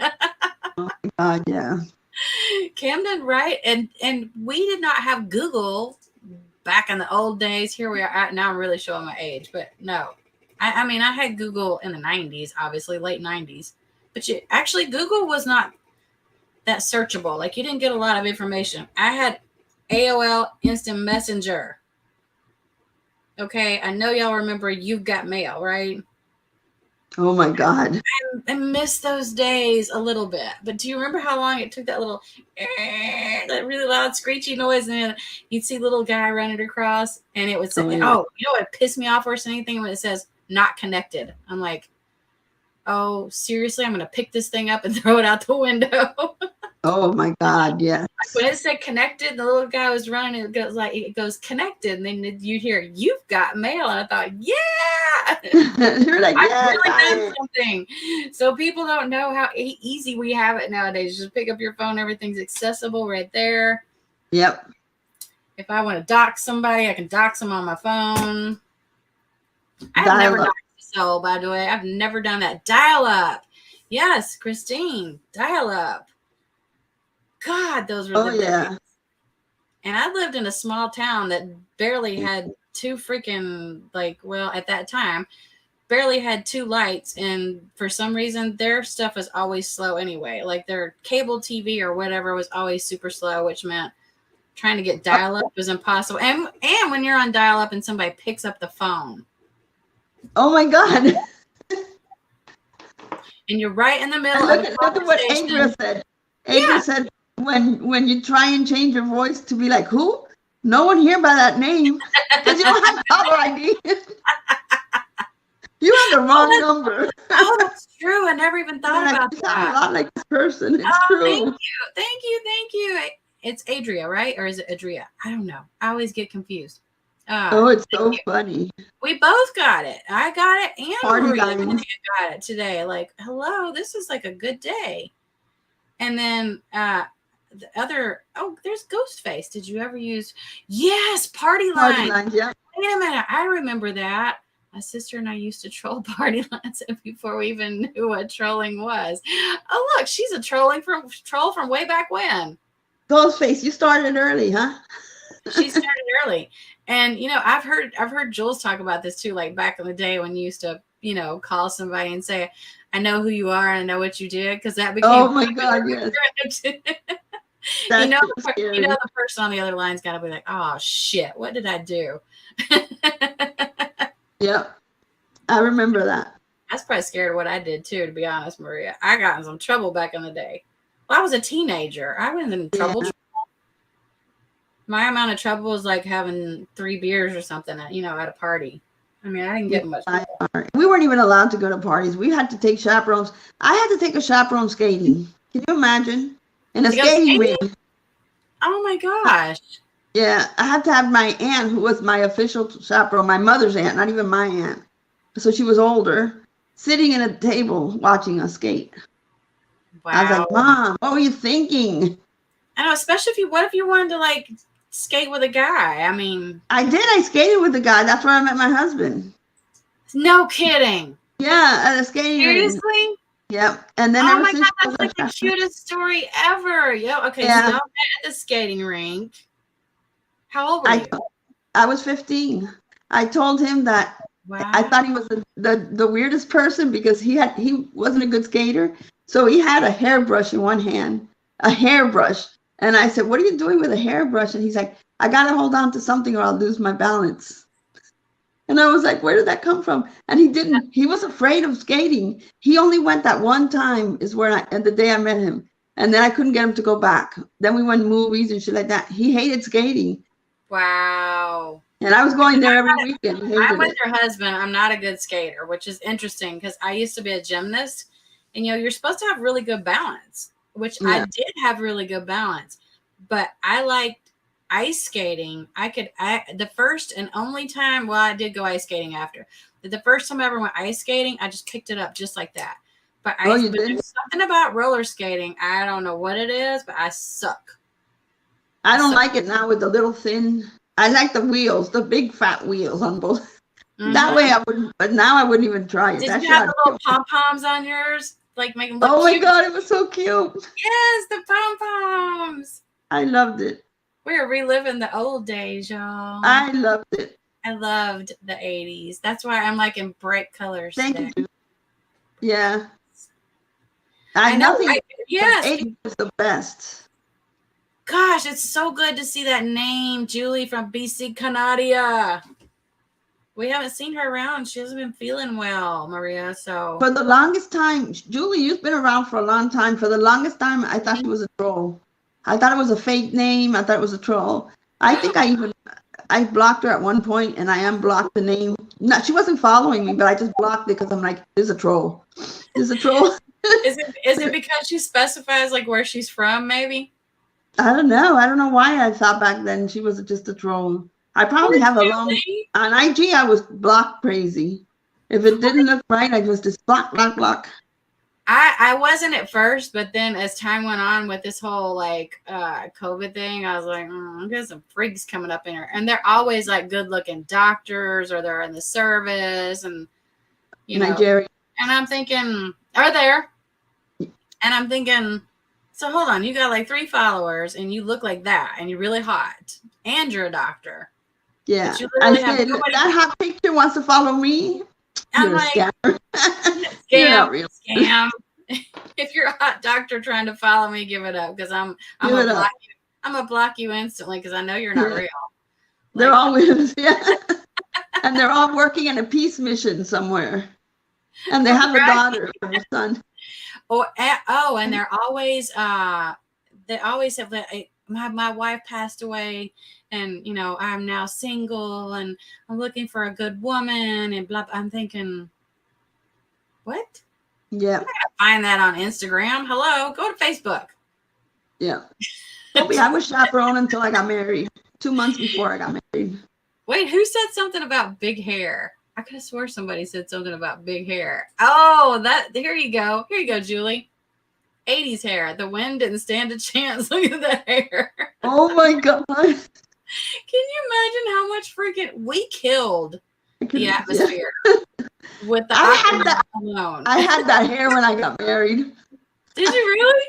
Oh my God. Yeah. Camden, right? And we did not have Google back in the old days. Here we are. Now I'm really showing my age, but no. I mean, I had Google in the 90s, obviously, late 90s. But actually, Google was not that searchable. Like, you didn't get a lot of information. I had AOL Instant Messenger. Okay, I know y'all remember You've Got Mail, right? Oh my God. I miss those days a little bit. But do you remember how long it took that little, that really loud screechy noise, and then you'd see little guy running across, and it would say, you know what pissed me off worse than anything? When it says not connected. I'm like, oh, seriously? I'm going to pick this thing up and throw it out the window. Oh my God. Yes. When it said connected, the little guy was running. It goes connected, and then you'd hear You've Got Mail, and I thought, yeah. You're like, yeah, I've really done something. So people don't know how easy we have it nowadays. Just pick up your phone. Everything's accessible right there. Yep. If I want to dox somebody, I can dox them on my phone. I've never doxed a soul, by the way. I've never done that. Dial up. Yes, Christine. Dial up. God, those were the days. And I lived in a small town that barely had two freaking, at that time, barely had two lights. And for some reason, their stuff was always slow anyway. Like their cable TV or whatever was always super slow, which meant trying to get dial-up was impossible. And when you're on dial-up and somebody picks up the phone. Oh my God. And you're right in the middle of a look at what Adria said. Adria said, when you try and change your voice to be like, who? No one here by that name. Because you don't have caller ID. You have the wrong number. Oh, that's true. I never even thought about that. Sound a lot like this person. It's true. Thank you. It's Adria, right? Or is it Adria? I don't know. I always get confused. It's so funny. We both got it. I got it, and Maria got it today. Like, hello, this is like a good day. And then the other, there's Ghostface. Did you ever use? Yes, Party Line. Party Line, yeah. Wait a minute, I remember that. My sister and I used to troll Party Lines before we even knew what trolling was. Oh, look, she's a troll from way back when. Ghostface, you started early, huh? She started early. And I've heard Jules talk about this too, like back in the day when you used to, call somebody and say, I know who you are and I know what you did, because that became my God, yes. The person on the other line's got to be like, oh shit, what did I do? Yep, I remember that. I was probably scared of what I did too, to be honest, Maria. I got in some trouble back in the day. Well, I was a teenager. I was in trouble. Yeah. My amount of trouble was like having 3 beers or something, at a party. I mean, I didn't get much trouble. We weren't even allowed to go to parties. We had to take chaperones. I had to take a chaperone skating. Can you imagine? In a skating ring. Oh my gosh. Yeah, I had to have my aunt, who was my official chaperone, my mother's aunt, not even my aunt. So she was older, sitting at a table watching us skate. Wow. I was like, Mom, what were you thinking? I know, especially what if you wanted to skate with a guy. I mean, I did. I skated with the guy. That's where I met my husband. no kidding. Yeah, at a skating rink. Seriously? Yep. And then Oh ever my since God, that's like the cutest story ever. Yeah. Okay. So Yeah. y'all met at the skating rink. How old were I, you? I was 15. I told him that Wow. I thought he was the weirdest person because he wasn't a good skater. So he had a hairbrush in one hand, a hairbrush. And I said, "What are you doing with a hairbrush?" And he's like, "I got to hold on to something or I'll lose my balance." And I was like, "Where did that come from?" And he was afraid of skating. He only went that one time and the day I met him. And then I couldn't get him to go back. Then we went to movies and shit like that. He hated skating. Wow. And I was going there every weekend. He hated I'm with it. your husband. I'm not a good skater, which is interesting because I used to be a gymnast, and you're supposed to have really good balance, which I Yeah. did have really good balance, but I liked ice skating. The first and only time, well, I did go ice skating after, but the first time I ever went ice skating, I just picked it up just like that. But You did? there's something about roller skating. I don't know what it is, but I suck. I don't like it now with the little thin. I like the wheels, the big fat wheels on both. That Mhm. way I wouldn't, but now I wouldn't even try it. Did That you shit have the I'd little pom poms on yours? Like make them look Oh my cute? God, it was so cute. Yes, the pom poms. I loved it. We're reliving the old days, y'all. I loved it. I loved the 80s. That's why I'm like in bright colors Thank today. you. Yeah. I know, Nothing. right? Yes. 80s was the best. Gosh, it's so good to see that name, Julie from BC Canada. We haven't seen her around. She hasn't been feeling well, Maria. So For the longest time, Julie, you've been around for a long time. For the longest time, I thought she was a troll. I thought it was a fake name. I thought it was a troll. I think I blocked her at one point, and I unblocked the name. No, she wasn't following me, but I just blocked it because I'm like, this is a troll. This is a troll. is it because she specifies like where she's from, maybe? I don't know. I don't know why I thought back then she was just a troll. I probably have a long on IG. I was block crazy. If it didn't look right, I was just block. I wasn't at first, but then as time went on with this whole like COVID thing, I was like, I'm getting some freaks coming up in here, and they're always like good-looking doctors, or they're in the service, and you know, Nigeria. and I'm thinking, are there? And I'm thinking, so hold on, you got like 3 followers, and you look like that, and you're really hot, and you're a doctor. Yeah. You I literally have said, nobody- that hot picture wants to follow me. I'm You're like, a scammer. You're not real. scam. If you're a hot doctor trying to follow me, give it up, because I'm Give gonna it up. block you. I'm gonna block you instantly because I know you're not Yeah. real. They're Like, all with yeah. And they're all working in a peace mission somewhere. And they have a Right. daughter or a son. and they're always they always have like, my wife passed away, and you know, I'm now single, and I'm looking for a good woman, and blah, blah. I'm thinking, what? Yeah. Find that on Instagram. Hello, go to Facebook. Yeah. I was chaperone until I got married. 2 months before I got married. Wait, who said something about big hair? I could have swore somebody said something about big hair. Oh, here you go. Here you go, Julie. 80s hair. The wind didn't stand a chance. Look at the hair. Oh my God. Can you imagine how much freaking we killed the atmosphere with the I had aqua that- alone? I had that hair when I got married. Did you really?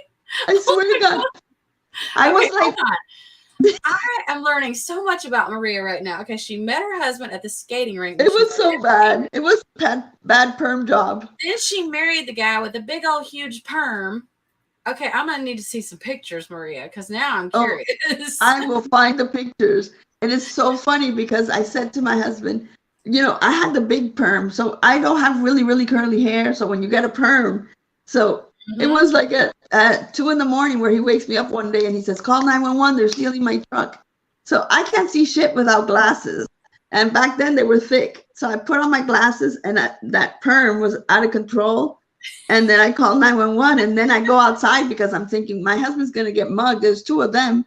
I swear to God. I was Okay, like, hold on. I am learning so much about Maria right now. Okay, she met her husband at the skating rink. it was so bad. It was bad perm job. Then she married the guy with the big old huge perm. Okay, I'm gonna need to see some pictures, Maria, because now I'm Oh, curious. I will find the pictures. And it's so funny because I said to my husband, you know, I had the big perm, so I don't have really, really curly hair. So when you get a perm, so it was like at 2 a.m. where he wakes me up one day and he says, call 911, they're stealing my truck. So I can't see shit without glasses. And back then they were thick. So I put on my glasses and that perm was out of control. And then I call 911 and then I go outside because I'm thinking my husband's going to get mugged. There's 2 of them.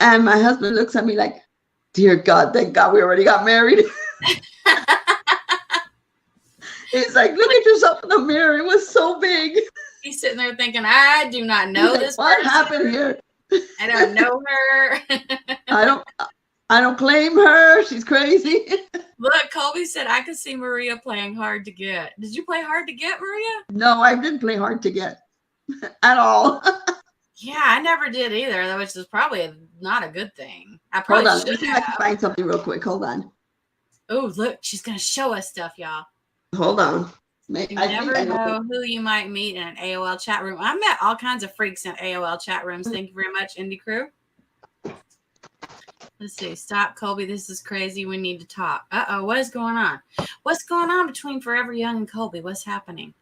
And my husband looks at me like, dear God, thank God we already got married. He's like, look at yourself in the mirror. It was so big. He's sitting there thinking, I do not know He's like, this what person. happened here? I don't know her. I don't claim her. She's crazy. Look, Colby said I could see Maria playing Hard to Get. Did you play Hard to Get, Maria? No, I didn't play Hard to Get at all. Yeah, I never did either, which is probably not a good thing. I Hold probably on. Let me should see if I can have. find something real quick. Hold on. Oh, look, she's going to show us stuff, y'all. Hold on. You never know who you might meet in an AOL chat room. I met all kinds of freaks in AOL chat rooms. Thank you very much, Indie Crew. Let's see. Stop, Colby. This is crazy. We need to talk. Uh-oh. What is going on? What's going on between Forever Young and Colby? What's happening?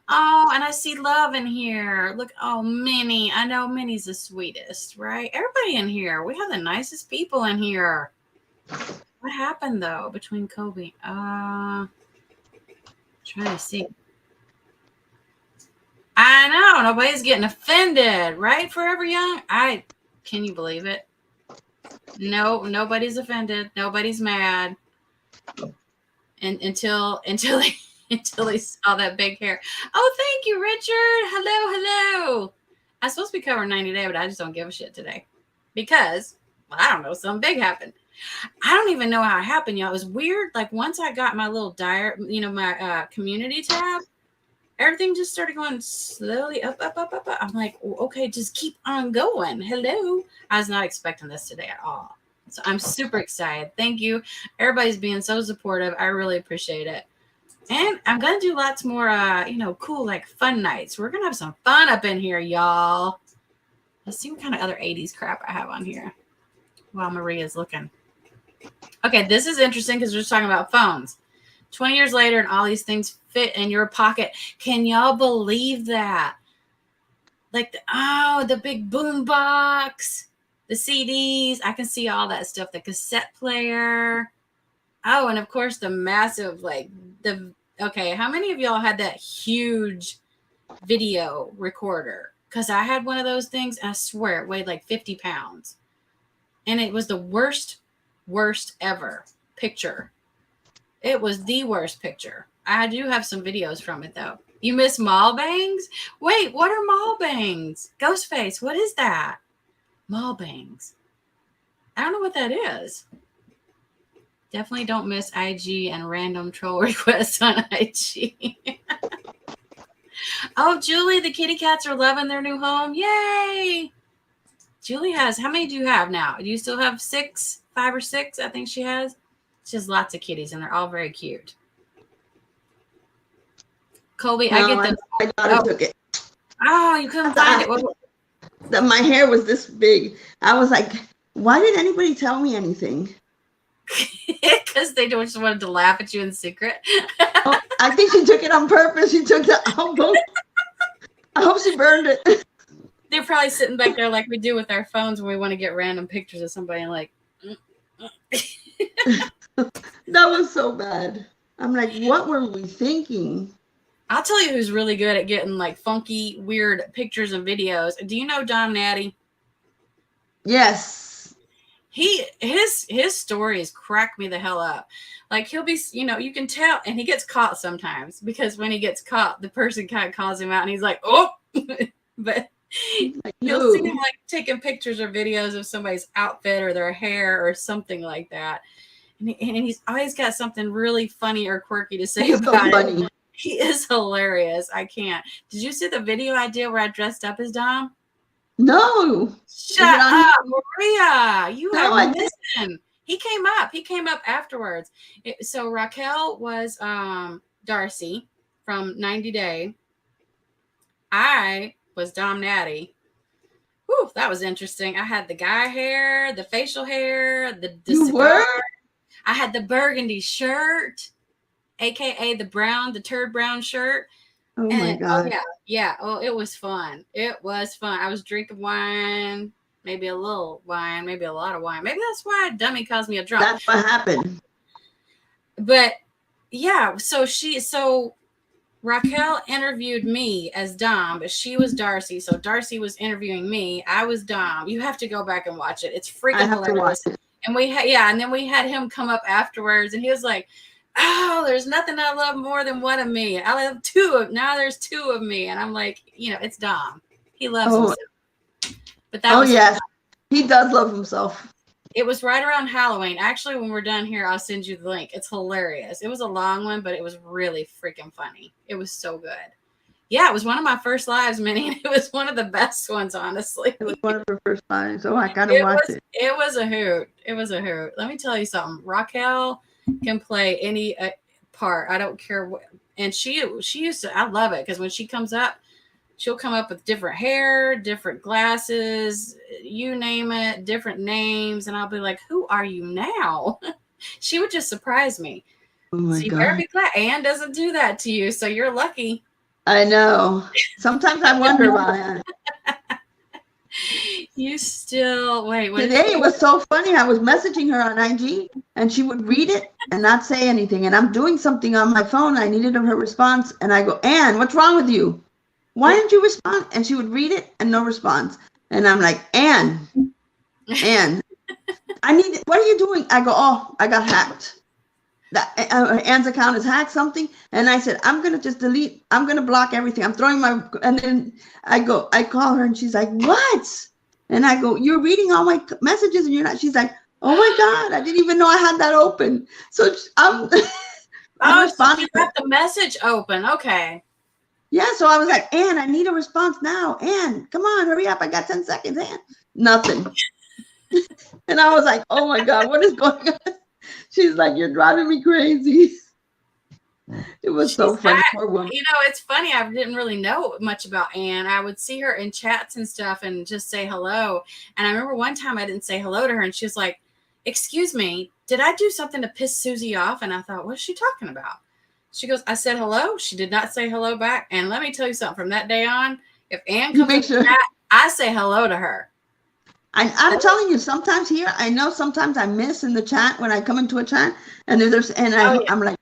Oh, and I see love in here. Look. Oh, Minnie. I know Minnie's the sweetest, right? Everybody in here. We have the nicest people in here. What happened, though, between Colby? Trying to see. I know. Nobody's getting offended, right? Forever Young. Can you believe it? No, nobody's offended. Nobody's mad. And until they saw that big hair. Oh, thank you, Richard. Hello. I'm supposed to be covering 90 Day, but I just don't give a shit today. Because, well, I don't know, something big happened. I don't even know how it happened, y'all. It was weird. Like once I got my little my community tab, everything just started going slowly up. I'm like, okay, just keep on going. Hello. I was not expecting this today at all. So I'm super excited. Thank you. Everybody's being so supportive. I really appreciate it. And I'm going to do lots more, cool, like fun nights. We're going to have some fun up in here, y'all. Let's see what kind of other 80s crap I have on here while Maria's looking. Okay, this is interesting because we're just talking about phones. 20 years later and all these things fit in your pocket. Can y'all believe that? Like, the big boom box, the CDs. I can see all that stuff. The cassette player. Oh, and of course the massive, how many of y'all had that huge video recorder? Because I had one of those things, and I swear it weighed like 50 pounds. And it was the worst ever picture. It was the worst picture. I do have some videos from it, though. You miss mall bangs? Wait, what are mall bangs? Ghostface, what is that? Mall bangs. I don't know what that is. Definitely don't miss IG and random troll requests on IG. Oh, Julie, the kitty cats are loving their new home. Yay! Julie has, how many do you have now? Do you still have 5 or 6? I think she has. She has lots of kitties, and they're all very cute. Colby, No, I get them. my daughter took it. Oh, you couldn't find it. My hair was this big. I was like, why didn't anybody tell me anything? Because they just wanted to laugh at you in secret. Oh, I think she took it on purpose. She took the album. I hope she burned it. They're probably sitting back there like we do with our phones when we want to get random pictures of somebody and like. That was so bad. I'm like, what were we thinking? I'll tell you who's really good at getting like funky, weird pictures and videos. Do you know Dom Natty? Yes. His stories crack me the hell up. Like he'll be, you can tell, and he gets caught sometimes because when he gets caught, the person kind of calls him out, and he's like, "Oh," but you'll see him like taking pictures or videos of somebody's outfit or their hair or something like that, and he's always got something really funny or quirky to say about it. He is hilarious. I can't. Did you see the video I did where I dressed up as Dom? No. Shut up, Maria. You are missing. He came up afterwards. So Raquel was Darcy from 90 Day. I was Dom Natty. Whew, that was interesting. I had the guy hair, the facial hair, the cigar. I had the burgundy shirt, aka the turd brown shirt. Oh my God. Yeah. Oh, it was fun. It was fun. I was drinking wine, maybe a little wine, maybe a lot of wine. Maybe that's why Dummy calls me a drunk. That's what happened. But yeah, so Raquel interviewed me as Dom, but she was Darcy. So Darcy was interviewing me. I was Dom. You have to go back and watch it. It's freaking hilarious. And and then we had him come up afterwards, and he was like, "Oh, there's nothing I love more than one of me. I love now there's 2 of me." And I'm like, it's Dom. He loves himself. But that Oh was yes, he does love himself. It was right around Halloween. Actually, when we're done here, I'll send you the link. It's hilarious. It was a long one, but it was really freaking funny. It was so good. Yeah, it was one of my first lives, Minnie, and it was one of the best ones, honestly. It was one of her first times. Oh, I gotta watch it. It was a hoot. It was a hoot. Let me tell you something. Raquel can play any part. I don't care what. And she used to. I love it because when she comes up, she'll come up with different hair, different glasses, you name it, different names. And I'll be like, who are you now? She would just surprise me. Oh my So you better God. be glad. Anne doesn't do that to you. So you're lucky. I know. Sometimes I wonder about it. You still, wait. Today it was so funny. I was messaging her on IG and she would read it and not say anything. And I'm doing something on my phone. I needed her response. And I go, Anne, what's wrong with you? Why didn't you respond? And she would read it and no response. And I'm like, Anne, I need, what are you doing? I go, oh, I got hacked. That Anne's account is hacked, something. And I said, I'm going to just delete, I'm going to block everything. I'm throwing my, and then I call her and she's like, what? And I go, you're reading all my messages and you're not, she's like, oh my God, I didn't even know I had that open. So I'm responding. So you got the message open. Okay. Yeah, so I was like, Anne, I need a response now. Anne, come on, hurry up. I got 10 seconds, Anne. Nothing. And I was like, oh my God, what is going on? She's like, you're driving me crazy. It was so funny. Poor woman. You know, it's funny. I didn't really know much about Anne. I would see her in chats and stuff and just say hello. And I remember one time I didn't say hello to her and she was like, excuse me, did I do something to piss Susie off? And I thought, what's she talking about? She goes, I said hello. She did not say hello back. And let me tell you something. From that day on, if Anne comes in the chat, I say hello to her. I'm telling you, sometimes here, I know sometimes I miss in the chat when I come into a chat. And I'm like,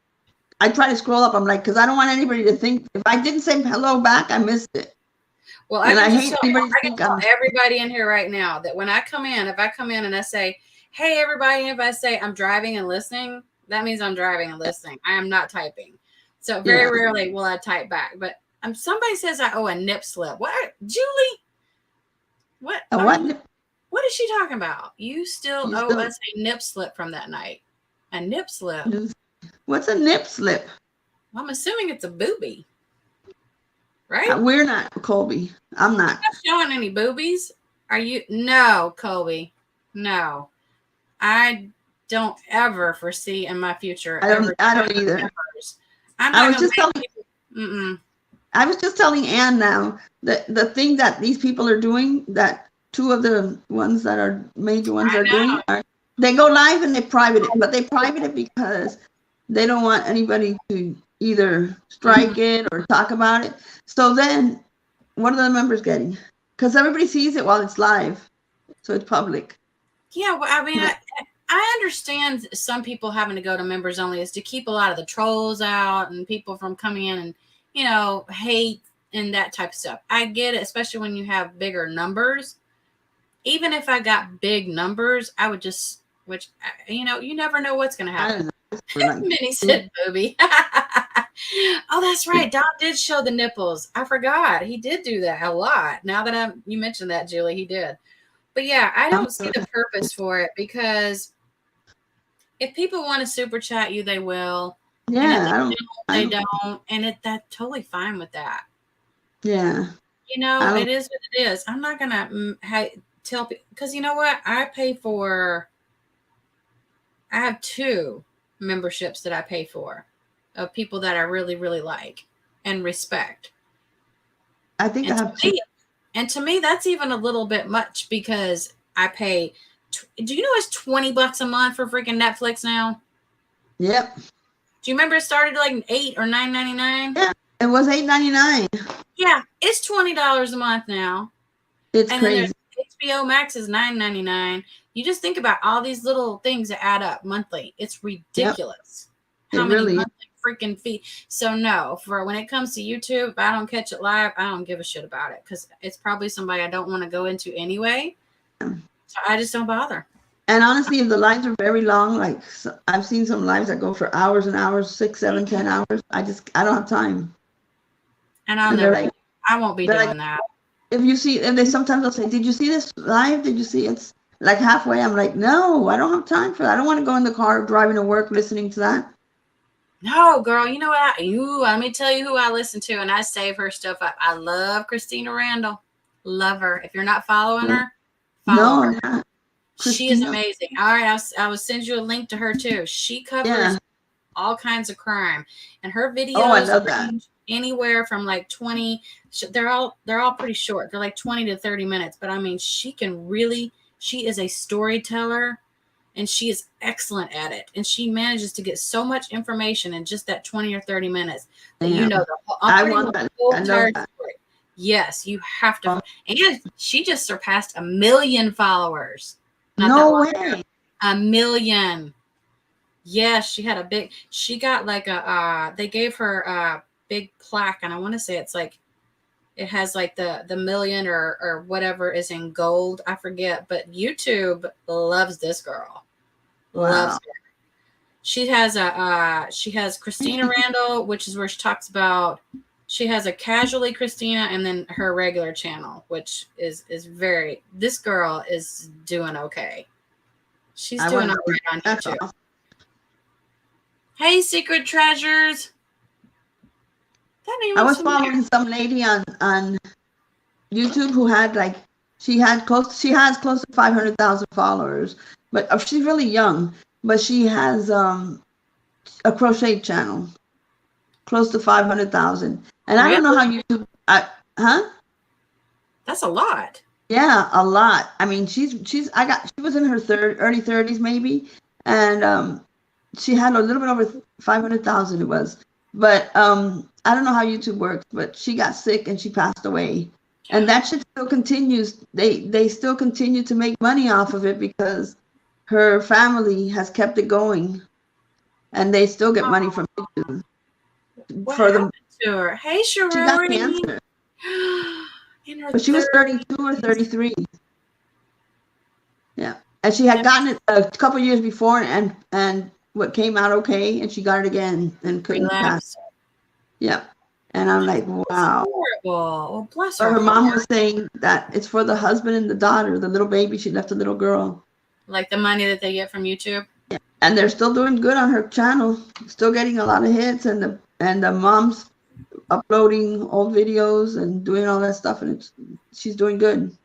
I try to scroll up. I'm like, because I don't want anybody to think, if I didn't say hello back, I missed it. Well, I can tell everybody in here right now that when I come in, if I come in and I say, hey, everybody, if I say I'm driving and listening, that means I'm driving and listening. I am not typing. So very rarely will I type back. But somebody says I owe a nip slip. What, Julie? What? What is she talking about? You still owe us a nip slip from that night. A nip slip. What's a nip slip? Well, I'm assuming it's a boobie. Right? We're not, Colby. I'm not. You're not showing any boobies. Are you? No, Colby. No. I don't ever foresee in my future. I don't either. I was just telling Anne now that the thing that these people are doing, that two of the ones that are major ones are doing, they go live and they private it, but they private it because they don't want anybody to either strike it or talk about it. So then what are the members getting? Because everybody sees it while it's live. So it's public. Yeah, well, I mean, I understand some people having to go to members only is to keep a lot of the trolls out and people from coming in and, you know, hate and that type of stuff. I get it, especially when you have bigger numbers. Even if I got big numbers, I would just, which, you know, you never know what's going to happen. Minnie said booby. Oh, that's right. Don did show the nipples. I forgot. He did do that a lot. Now that you mentioned that, Julie, he did. But yeah, I don't see the purpose for it because if people want to super chat you, they will. Yeah, they don't, and that's totally fine with that. Yeah, you know, it is what it is. I'm not gonna tell people because you know what? I have 2 memberships that I pay for of people that I really, really like and respect. I think I have 2. And to me, that's even a little bit much because I pay. Do you know it's $20 a month for freaking Netflix now? Yep. Do you remember it started like $8 or $9.99? Yeah, it was $8.99. Yeah, it's $20 a month now. It's crazy. HBO Max is $9.99. You just think about all these little things that add up monthly. It's ridiculous. Yep. How many monthly freaking fee? So no, for when it comes to YouTube, if I don't catch it live, I don't give a shit about it because it's probably somebody I don't want to go into anyway. So I just don't bother. And honestly, if the lives are very long, like I've seen some lives that go for hours and hours, 6, 7, 10 hours. I don't have time. And I won't be doing that. if you see, and they sometimes they'll say, "Did you see this live? Did you see?" It's like halfway. I'm like, "No, I don't have time for that. I don't want to go in the car driving to work listening to that." No, girl, you know what? Let me tell you who I listen to, and I save her stuff up. I love Christina Randall. Love her. If you're not following her, follow No, her. I'm not. She is Christina? amazing. All right, I will send you a link to her too. She covers Yeah. all kinds of crime, and her videos Oh, I love that. range anywhere from like 20. They're all pretty short. They're like 20 to 30 minutes. But I mean, she is a storyteller. And she is excellent at it. And she manages to get so much information in just that 20 or 30 minutes that Yeah. you know the whole, I want that. I entire love that. story. Yes, you have to. Oh. And she just surpassed 1 million followers. No way. 1 million. Yes, she got like they gave her a big plaque. And I want to say it's like, it has like the million or whatever is in gold. I forget, but YouTube loves this girl. Loves her. She has Christina Randall, which is where she talks about. She has a casually Christina, and then her regular channel, which is very. This girl is doing okay. She's doing all right on YouTube. Awesome. Hey, Secret Treasures. I was following some lady on YouTube who had like she has close to 500,000 followers, but she's really young. But she has a crochet channel, close to 500,000, and really? I don't know how YouTube. That's a lot. Yeah, a lot. I mean, she was in her early 30s maybe, and she had a little bit over 500,000. It was, but I don't know how YouTube works, but she got sick and she passed away. And that shit still continues. They still continue to make money off of it because her family has kept it going, and they still get money from YouTube. What happened to her? Hey, Sherry. She got cancer. But she was 32 or 33. Yeah, and she had gotten it a couple years before, and what came out okay, and she got it again and couldn't pass. Yeah. And I'm like, wow. That's horrible. Well, bless her. Her mom was saying that it's for the husband and the daughter, the little baby. She left a little girl. Like the money that they get from YouTube? Yeah. And they're still doing good on her channel. Still getting a lot of hits, and the mom's uploading old videos and doing all that stuff, and she's doing good.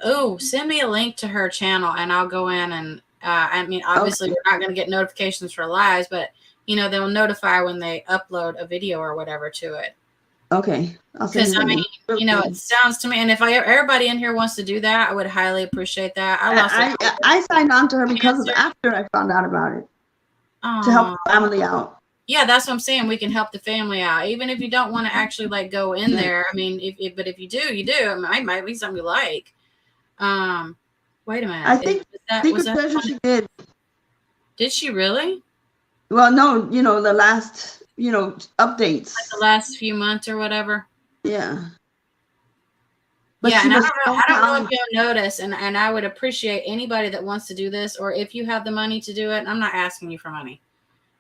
Oh, send me a link to her channel, and I'll go in and I mean, obviously, we're not going to get notifications for lives, but they'll notify when they upload a video or whatever to it. Okay. Because I mean, it sounds to me, and if everybody in here wants to do that, I would highly appreciate that. I signed on to her because of after I found out about it to help the family out. Yeah, that's what I'm saying. We can help the family out, even if you don't want to actually like go in there. I mean, but if you do, you do. It might be something you like. Wait a minute. I think Secret Treasure she did. Did she really? Well, no, the last, updates. Like the last few months or whatever. Yeah. But yeah, and I don't know if you'll notice, and I would appreciate anybody that wants to do this, or if you have the money to do it. I'm not asking you for money.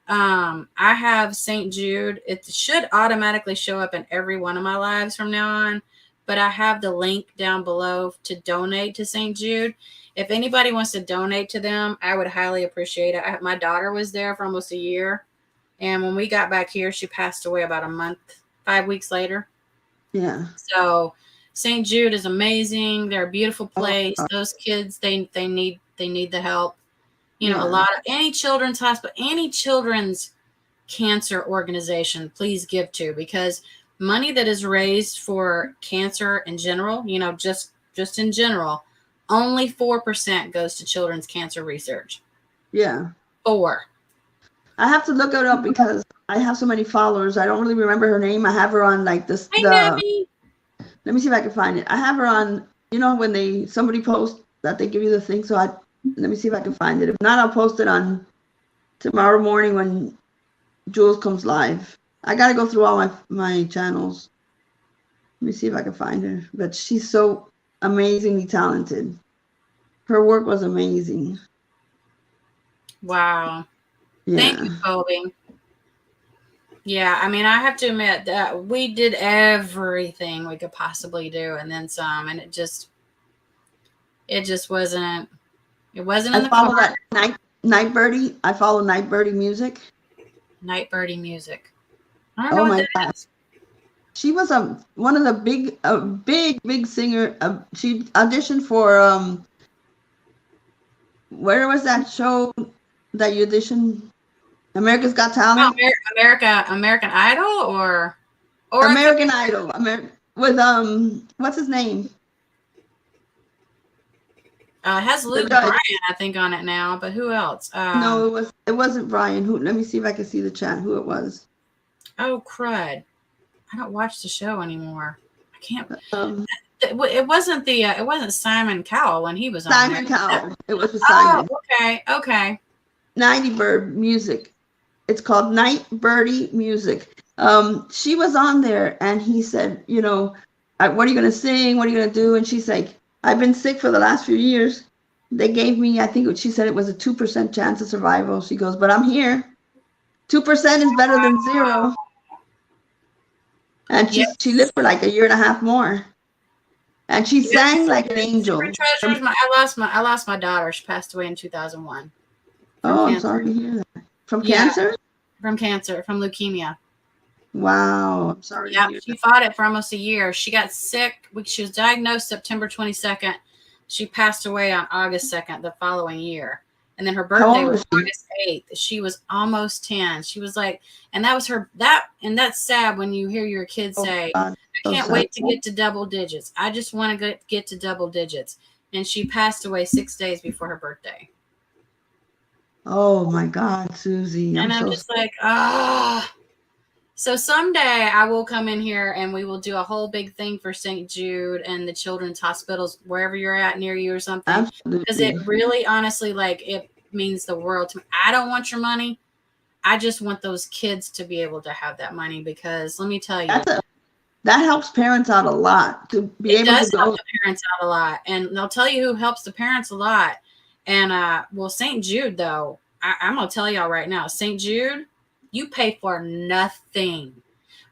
I have St. Jude. It should automatically show up in every one of my lives from now on, but I have the link down below to donate to St. Jude. If anybody wants to donate to them, I would highly appreciate it. My daughter was there for almost a year, and when we got back here, she passed away about a month, 5 weeks later. Yeah. So St. Jude is amazing. They're a beautiful place. Those kids, they need the help. A lot of any children's hospital, any children's cancer organization, please give to, because money that is raised for cancer in general, just in general, only 4% goes to children's cancer research. Yeah. 4. I have to look it up because I have so many followers. I don't really remember her name. I have her on like this. Let me see if I can find it. I have her on, when somebody posts that they give you the thing. So let me see if I can find it. If not, I'll post it on tomorrow morning when Jules comes live. I got to go through all my channels. Let me see if I can find her. But she's so amazingly talented. Her work was amazing. Wow. Yeah. Thank you, Colby. Yeah, I mean, I have to admit that we did everything we could possibly do, and then some, and it just wasn't. It wasn't in I the follow car. that Night Birdie. I follow Night Birdie music. Night Birdie music. I don't know Oh what my that God. is. She was one of the big singer. She auditioned for where was that show that you auditioned? America's Got Oh, Talent. American Idol, or it could be, American Idol. With what's his name? it has The Luke judge. Bryan, I think, on it now. But who else? No, it wasn't Brian. Who? Let me see if I can see the chat. Who it was? Oh crud! I don't watch the show anymore. I can't. Um, It wasn't it wasn't Simon Cowell when he was on Simon there. Cowell. It was with Oh, Simon. okay. Nighty Bird music. It's called Night Birdie music. She was on there, and he said, you know, what are you gonna sing? What are you gonna do? And she's like, I've been sick for the last few years. They gave me, I think she said it was a 2% chance of survival. She goes, but I'm here. 2% is better than 0. And Yep. she lived for like a year and a half more. And she sang like an angel. Secret Treasures. I lost my daughter. She passed away in 2001. Oh, I'm cancer. sorry to hear that. From Yeah. cancer? From cancer, from leukemia. Wow. I'm sorry to Yeah, hear she that. fought it for almost a year. She got sick. She was diagnosed September 22nd. She passed away on August 2nd the following year. And then her birthday old was is she? August 8th. She was almost 10. She was like, and that was and that's sad when you hear your kid Oh, say, God. I So can't sad. wait to get to double digits. I just want to get to double digits. And she passed away 6 days before her birthday. Oh my God, Susie. And I'm just like, ah. So someday I will come in here and we will do a whole big thing for St. Jude and the children's hospitals, wherever you're at near you or something. Because it really, honestly, like, it means the world to me. I don't want your money. I just want those kids to be able to have that money, because let me tell you, that helps parents out a lot to be able to does go. help the parents out a lot. And they'll tell you who helps the parents a lot. And well, St. Jude, though, I'm gonna tell y'all right now, St. Jude, you pay for nothing.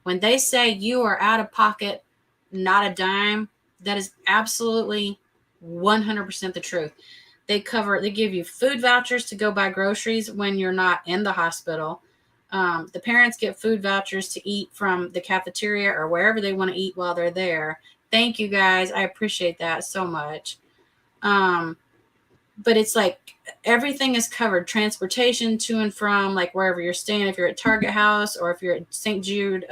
When they say you are out of pocket, not a dime, that is absolutely 100% the truth. They give you food vouchers to go buy groceries when you're not in the hospital. The parents get food vouchers to eat from the cafeteria or wherever they want to eat while they're there. Thank you, guys. I appreciate that so much. But it's like everything is covered. Transportation to and from, like, wherever you're staying. If you're at Target House or if you're at St. Jude,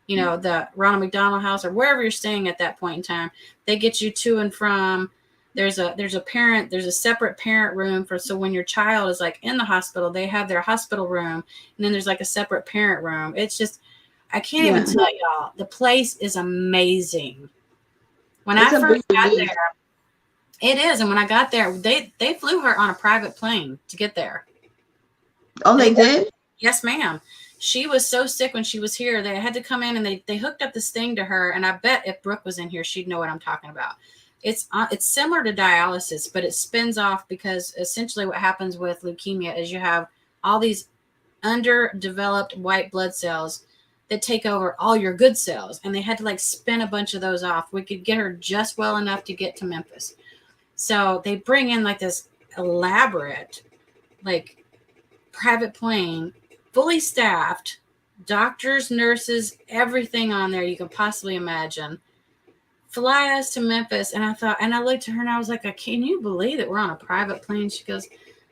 you know, the Ronald McDonald House or wherever you're staying at that point in time, they get you to and from. There's a separate parent room so when your child is like in the hospital, they have their hospital room, and then there's like a separate parent room. It's just, I can't even tell y'all. The place is amazing. When I first got there, it is. And when I got there, they flew her on a private plane to get there. Oh, they did? Yes, ma'am. She was so sick when she was here. They had to come in and they hooked up this thing to her. And I bet if Brooke was in here, she'd know what I'm talking about. It's similar to dialysis, but it spins off, because essentially what happens with leukemia is you have all these underdeveloped white blood cells that take over all your good cells. And they had to like spin a bunch of those off. We could get her just well enough to get to Memphis. So they bring in like this elaborate, like, private plane, fully staffed, doctors, nurses, everything on there you can possibly imagine, fly us to Memphis. And I looked at her and I was like, can you believe that we're on a private plane? She goes,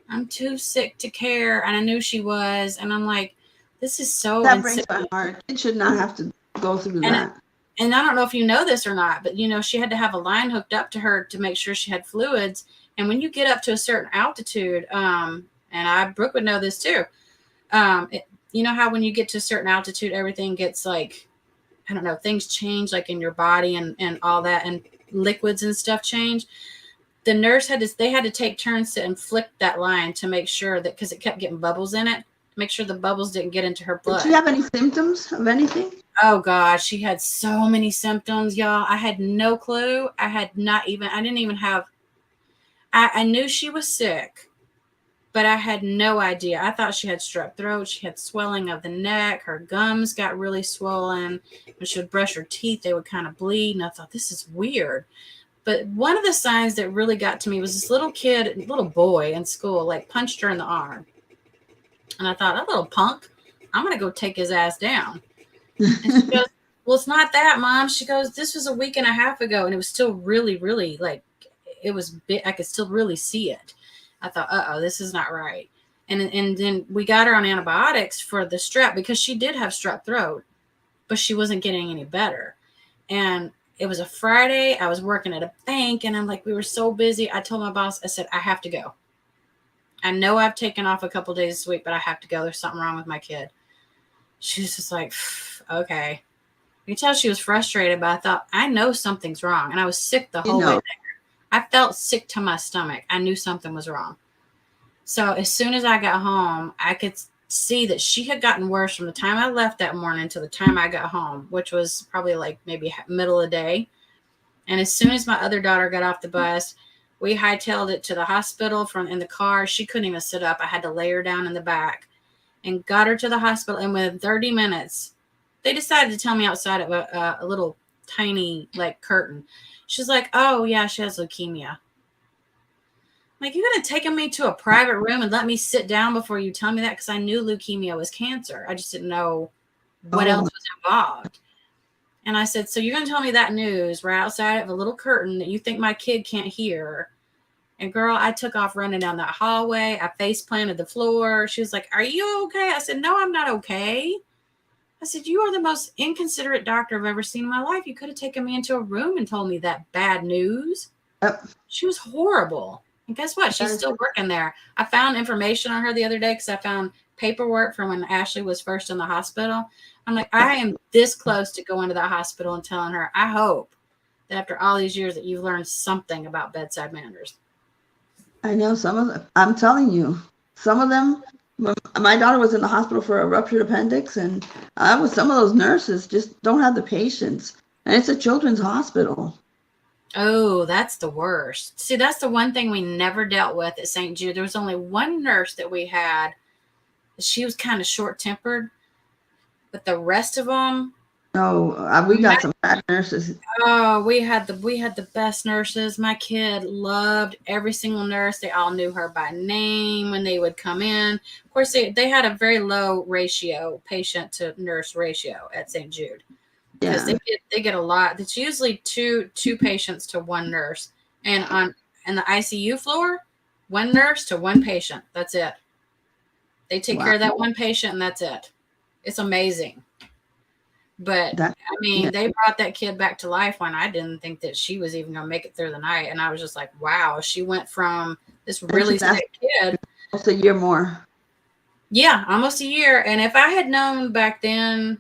I'm too sick to care. And I knew she was. And I'm like, this is so That insane. breaks my heart. It should not have to go through that. And I don't know if you know this or not, but, you know, she had to have a line hooked up to her to make sure she had fluids. And when you get up to a certain altitude, and Brooke would know this too, you know how when you get to a certain altitude, everything gets like, I don't know, things change like in your body and all that, and liquids and stuff change. The nurse had to take turns to inflict that line to make sure that, because it kept getting bubbles in it, make sure the bubbles didn't get into her blood. Did she have any symptoms of anything? Oh God, she had so many symptoms, y'all. I had no clue. I didn't even have, I knew she was sick. but I had no idea. I thought she had strep throat. She had swelling of the neck. Her gums got really swollen. When she would brush her teeth, they would kind of bleed. And I thought, this is weird. But one of the signs that really got to me was this little boy in school, like punched her in the arm. And I thought, that little punk, I'm going to go take his ass down. And she goes, well, it's not that, Mom. She goes, this was a week and a half ago. And it was still really, really like, it was big. I could still really see it. I thought, this is not right. And then we got her on antibiotics for the strep because she did have strep throat, but she wasn't getting any better. And it was a Friday. I was working at a bank and I'm like, we were so busy. I told my boss, I said, I have to go. I know I've taken off a couple days this week, but I have to go. There's something wrong with my kid. She was just like, okay. You can tell she was frustrated, but I thought, I know something's wrong. And I was sick the whole way there. I felt sick to my stomach. I knew something was wrong. So as soon as I got home, I could see that she had gotten worse from the time I left that morning to the time I got home, which was probably like maybe middle of the day. And as soon as my other daughter got off the bus, we hightailed it to the hospital in the car. She couldn't even sit up. I had to lay her down in the back and got her to the hospital. And within 30 minutes, they decided to tell me outside of a little tiny like curtain. She's like, oh, yeah, she has leukemia. I'm like, you're going to take me to a private room and let me sit down before you tell me that? Because I knew leukemia was cancer. I just didn't know what else was involved. And I said, so you're going to tell me that news right outside of a little curtain that you think my kid can't hear? And girl, I took off running down that hallway. I face planted the floor. She was like, are you okay? I said, no, I'm not okay. I said, you are the most inconsiderate doctor I've ever seen in my life. You could have taken me into a room and told me that bad news. She was horrible. And guess what? She's still working there. I found information on her the other day because I found paperwork from when Ashley was first in the hospital. I'm like, I am this close to going to that hospital and telling her, I hope that after all these years that you've learned something about bedside manners. I know some of them. I'm telling you, some of them. My daughter was in the hospital for a ruptured appendix, and some of those nurses just don't have the patience. And it's a children's hospital. Oh, that's the worst. See, that's the one thing we never dealt with at St. Jude. There was only one nurse that we had. She was kind of short-tempered, but the rest of them. No, we got some bad nurses. Oh, we had the best nurses. My kid loved every single nurse. They all knew her by name when they would come in. Of course, they had a very low ratio, patient to nurse ratio at St. Jude. Because they get a lot. It's usually two patients to one nurse. And on the ICU floor, one nurse to one patient. That's it. They take care of that one patient and that's it. It's amazing. But they brought that kid back to life when I didn't think that she was even going to make it through the night. And I was just like, wow, she went from this really sick kid. Almost a year more. Yeah, almost a year. And if I had known back then,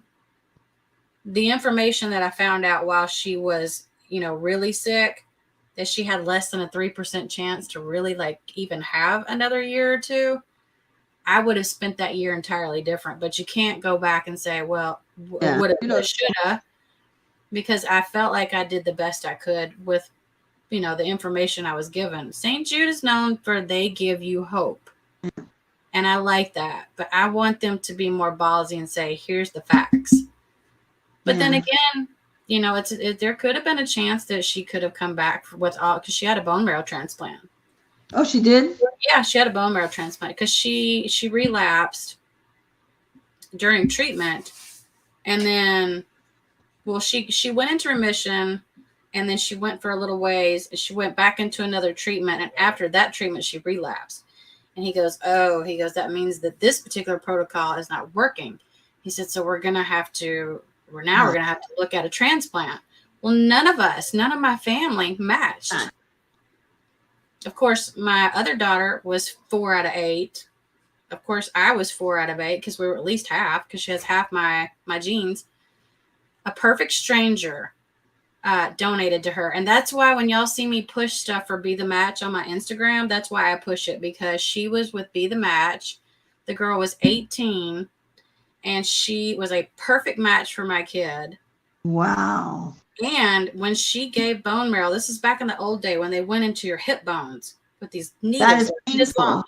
the information that I found out while she was, really sick, that she had less than a 3% chance to really like even have another year or two, I would have spent that year entirely different. But you can't go back and say, well, would have, should have, because I felt like I did the best I could with, the information I was given. St. Jude is known for they give you hope. And I like that. But I want them to be more ballsy and say, here's the facts. But then again, there could have been a chance that she could have come back because she had a bone marrow transplant. Oh, she did? Yeah, she had a bone marrow transplant because she relapsed during treatment. And then, she went into remission and then she went for a little ways and she went back into another treatment. And after that treatment, she relapsed. And he goes, that means that this particular protocol is not working. He said, so we're going to have to look at a transplant. Well, none of my family matched. Of course, my other daughter was 4 out of 8. Of course, I was 4 out of 8 because we were at least half because she has half my genes. A perfect stranger donated to her. And that's why when y'all see me push stuff for Be The Match on my Instagram, that's why I push it, because she was with Be The Match. The girl was 18 and she was a perfect match for my kid. Wow. And when she gave bone marrow, this is back in the old day when they went into your hip bones with these needles. That is painful.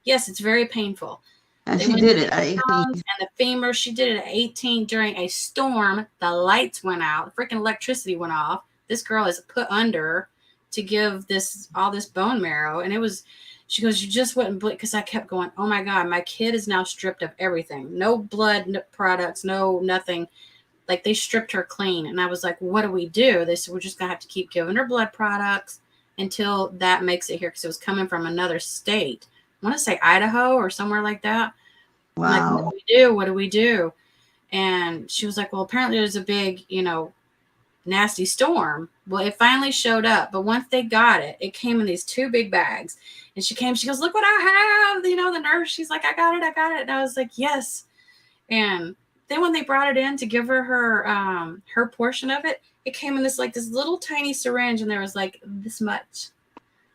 Yes, it's very painful. And They she went did to it at 18. and the femur, she did it at 18 during a storm. The lights went out, freaking electricity went off. This girl is put under to give all this bone marrow. And it was, she goes, you just wouldn't blink, because I kept going, oh my God, my kid is now stripped of everything. No blood products, no nothing. Like, they stripped her clean. And I was like, what do we do? They said, we're just going to have to keep giving her blood products until that makes it here, because it was coming from another state. I want to say Idaho or somewhere like that. I'm like, what Wow. do we do? What do we do? And she was like, well, apparently there's a big, nasty storm. Well, it finally showed up. But once they got it, it came in these 2 big bags. And she goes, look what I have. The nurse, she's like, I got it. And I was like, yes. And then when they brought it in to give her her portion of it, it came in this little tiny syringe, and there was like this much.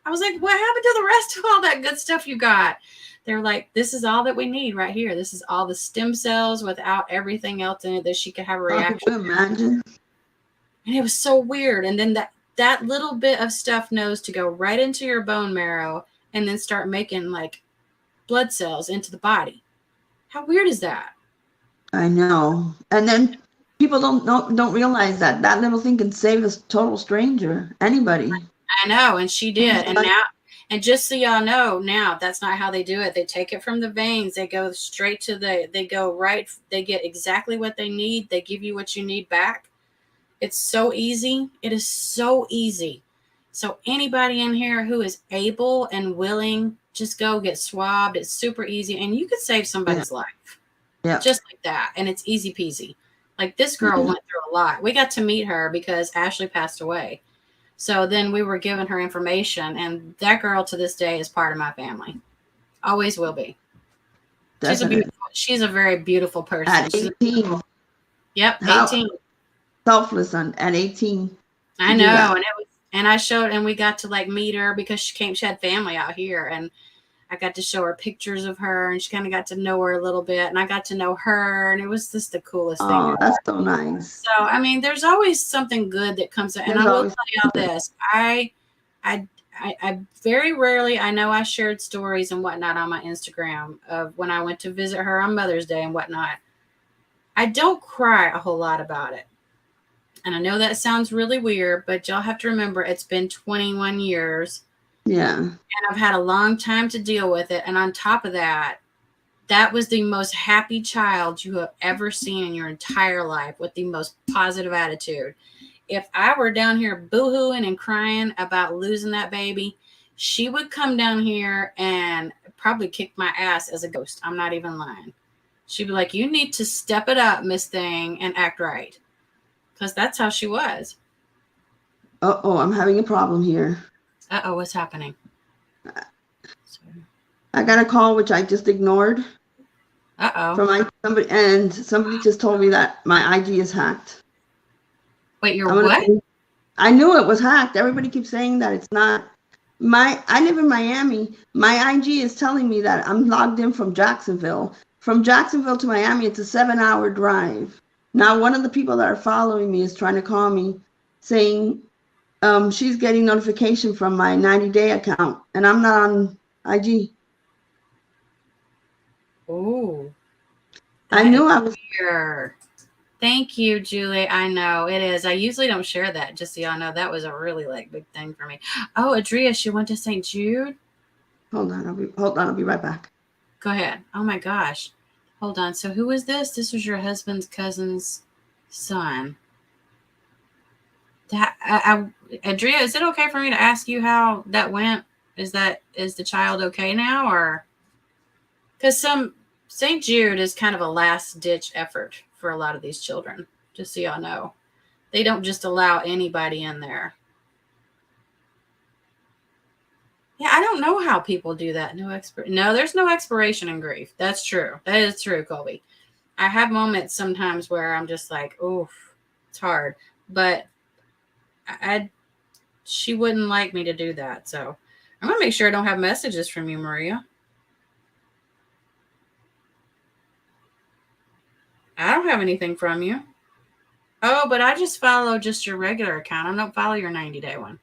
I was like, what happened to the rest of all that good stuff you got? They're like, this is all that we need right here. This is all the stem cells without everything else in it that she could have a reaction. Could you imagine? And it was so weird. And then that little bit of stuff knows to go right into your bone marrow and then start making like blood cells into the body. How weird is that? I know. And then people don't realize that little thing can save a total stranger, anybody. I know, and she did. And just so y'all know, now that's not how they do it. They take it from the veins. They go straight to they get exactly what they need. They give you what you need back. It's so easy. It is so easy. So anybody in here who is able and willing, just go get swabbed. It's super easy, and you could save somebody's life. Yeah. Just like that. And it's easy peasy. Like, this girl went through a lot. We got to meet her because Ashley passed away. So then we were giving her information, and that girl to this day is part of my family. Always will be. She's a very beautiful person. At 18. Yep, 18. Selfless at 18. I know. And we got to like meet her because she had family out here, and I got to show her pictures of her, and she kind of got to know her a little bit, and I got to know her, and it was just the coolest thing. Oh, that's so nice. So, I mean, there's always something good that comes out. And I will tell y'all this. I very rarely, I know I shared stories and whatnot on my Instagram of when I went to visit her on Mother's Day and whatnot. I don't cry a whole lot about it. And I know that sounds really weird, but y'all have to remember it's been 21 years. Yeah. And I've had a long time to deal with it. And on top of that, that was the most happy child you have ever seen in your entire life, with the most positive attitude. If I were down here boo-hooing and crying about losing that baby, she would come down here and probably kick my ass as a ghost. I'm not even lying. She'd be like, you need to step it up, Miss Thing, and act right. Because that's how she was. Uh-oh, I'm having a problem here. Uh-oh, what's happening? I got a call which I just ignored. Uh-oh. From somebody just told me that my IG is hacked. Wait, what? I knew it was hacked. Everybody keeps saying that it's not. I live in Miami. My IG is telling me that I'm logged in from Jacksonville. From Jacksonville to Miami, it's a 7-hour drive. Now, one of the people that are following me is trying to call me saying she's getting notification from my 90-day account, and I'm not on IG. Oh, I knew I was here. Thank you, Julie. I know it is. I usually don't share that, just so y'all know. That was a really big thing for me. Oh, Adria, she went to St. Jude. Hold on, I'll be right back. Go ahead. Oh my gosh. Hold on. So who was this? This was your husband's cousin's son. Adria, is it okay for me to ask you how that went? Is the child okay now, or because St. Jude is kind of a last ditch effort for a lot of these children, just so y'all know. They don't just allow anybody in there. Yeah, I don't know how people do that. No, there's no expiration in grief. That's true. That is true, Colby. I have moments sometimes where I'm just like, oof, it's hard. But she wouldn't like me to do that. So I'm going to make sure I don't have messages from you, Maria. I don't have anything from you. Oh, but I just follow just your regular account. I don't follow your 90-day one.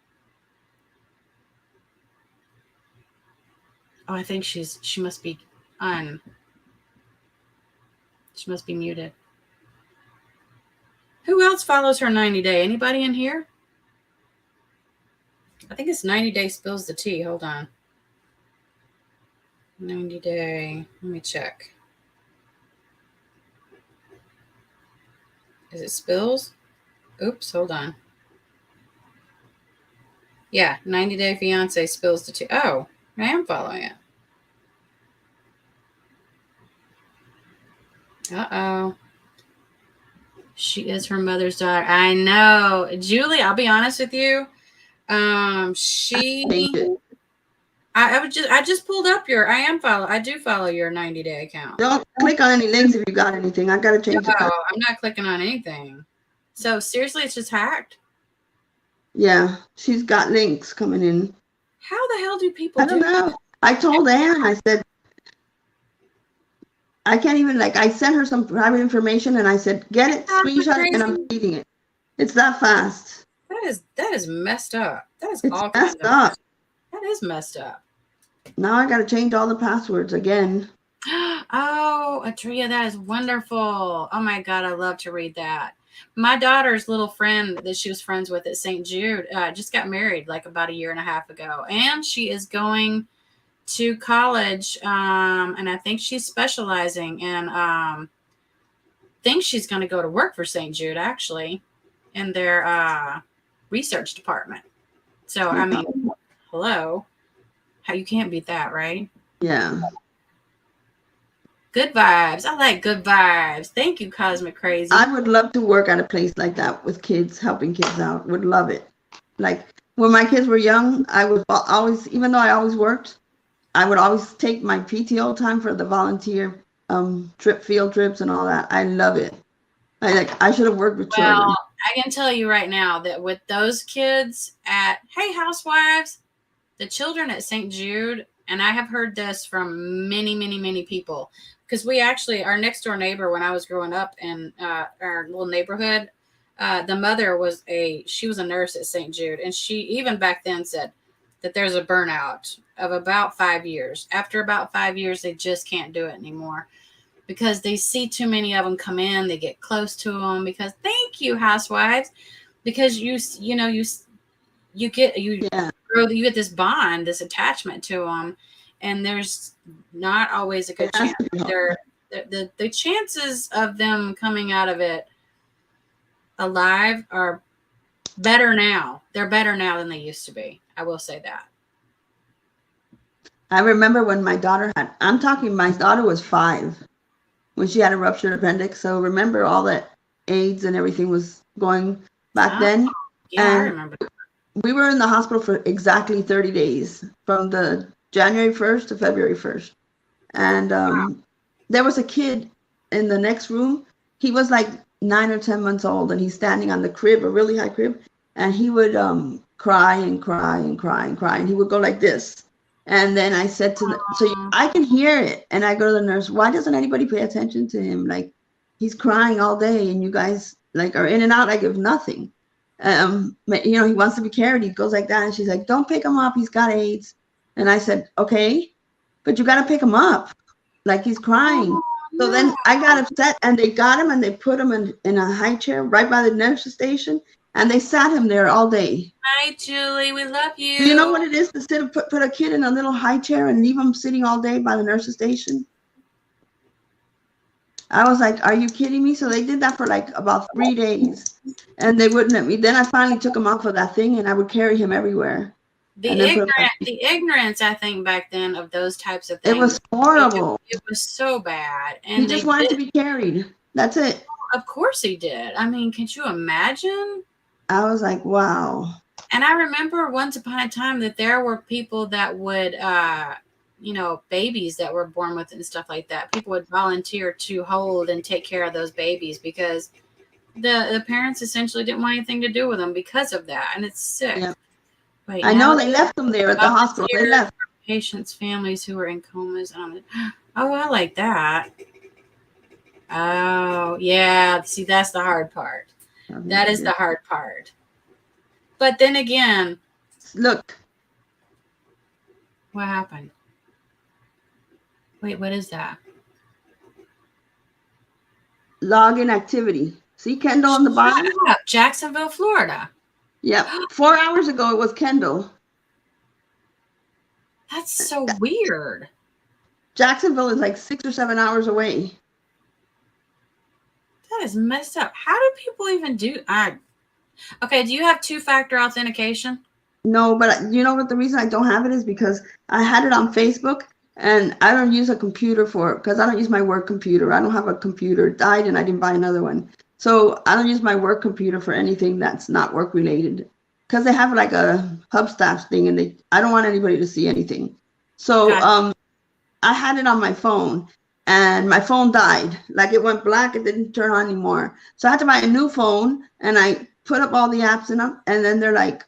Oh, I think she must be she must be muted. Who else follows her 90 day? Anybody in here? I think it's 90 day spills the tea. Hold on. 90 day. Let me check. Is it spills? Oops, hold on. Yeah, 90 day fiance spills the tea. Oh, I am following it. Uh-oh. She is her mother's daughter. I know. Julie, I'll be honest with you. I just pulled up I do follow your 90 day account. Don't click on any links if you got anything. I gotta change it. I'm not clicking on anything. So seriously, it's just hacked? Yeah, she's got links coming in. How the hell do people I don't know. I told Anne, I said, I can't even, I sent her some private information and I said, get it, screenshot it, and I'm reading it. It's that fast. That is messed up. That is It's all kinds messed up. That is messed up. Now I got to change all the passwords again. Oh, Atria, that is wonderful. Oh my God, I love to read that. My daughter's little friend that she was friends with at St. Jude just got married like about a year and a half ago. And she is going to college. And I think she's specializing in, think she's going to go to work for St. Jude actually in their research department. So, I mean, hello. How you can't beat that, right? Yeah. Good vibes. I like good vibes. Thank you, Cosmic Crazy. I would love to work at a place like that with kids, helping kids out. Would love it. Like when my kids were young, I would always, even though I always worked, I would always take my PTO time for the volunteer field trips and all that. I love it. I should have worked with children. Well, I can tell you right now that with those kids Hey Housewives, the children at St. Jude, and I have heard this from many, many, many people, because we actually, our next door neighbor, when I was growing up in our little neighborhood, the mother she was a nurse at St. Jude. And she, even back then, said that there's a burnout of about 5 years. After about 5 years, they just can't do it anymore because they see too many of them come in. They get close to them because, thank you, Housewives, because you get this bond, this attachment to them. And there's not always a good chance. The chances of them coming out of it alive are better now. They're better now than they used to be. I will say that. I remember when my daughter my daughter was 5 when she had a ruptured appendix. So remember all that AIDS and everything was going back then. Yeah, I remember. We were in the hospital for exactly 30 days from the January 1st to February 1st. And there was a kid in the next room. He was like 9 or 10 months old, and he's standing on the crib, a really high crib, and he would cry and cry and cry and cry, and he would go like this. And then I said to I can hear it, and I go to the nurse, why doesn't anybody pay attention to him? Like, he's crying all day, and you guys are in and out like if nothing. He wants to be carried. He goes like that, and she's like, don't pick him up, he's got AIDS. And I said, okay, but you got to pick him up. Like, he's crying. So then I got upset, and they got him and they put him in a high chair right by the nurse's station, and they sat him there all day. Hi, Julie. We love you. Do you know what it is to put a kid in a little high chair and leave him sitting all day by the nurse's station? I was like, are you kidding me? So they did that for like about 3 days, and they wouldn't let me. Then I finally took him off of that thing, and I would carry him everywhere. The ignorance, I think, back then of those types of things. It was horrible. It was so bad. And he just wanted to be carried. That's it. Of course he did. I mean, could you imagine? I was like, wow. And I remember once upon a time that there were people that would, babies that were born with it and stuff like that. People would volunteer to hold and take care of those babies because the parents essentially didn't want anything to do with them because of that. And it's sick. Yeah. Wait, I know they left them there at the hospital. They left patients' families who were in comas. Oh, I like that. Oh, yeah. See, that's the hard part. That is the hard part. But then again, look. What happened? Wait, what is that? Login activity. See Kendall on the bottom? Shut up, Jacksonville, Florida. Yep. 4 hours ago, it was Kendall. That's so weird. Jacksonville is like 6 or 7 hours away. That is messed up. How do people even do? Okay, do you have two-factor authentication? No, but you know what? The reason I don't have it is because I had it on Facebook, and I don't use a computer for it because I don't use my work computer. I don't have a computer. It died, and I didn't buy another one. So I don't use my work computer for anything that's not work related because they have like a Hubstaff thing, and I don't want anybody to see anything. So I had it on my phone, and my phone died. Like it went black. It didn't turn on anymore. So I had to buy a new phone, and I put up all the apps in them, and then they're like,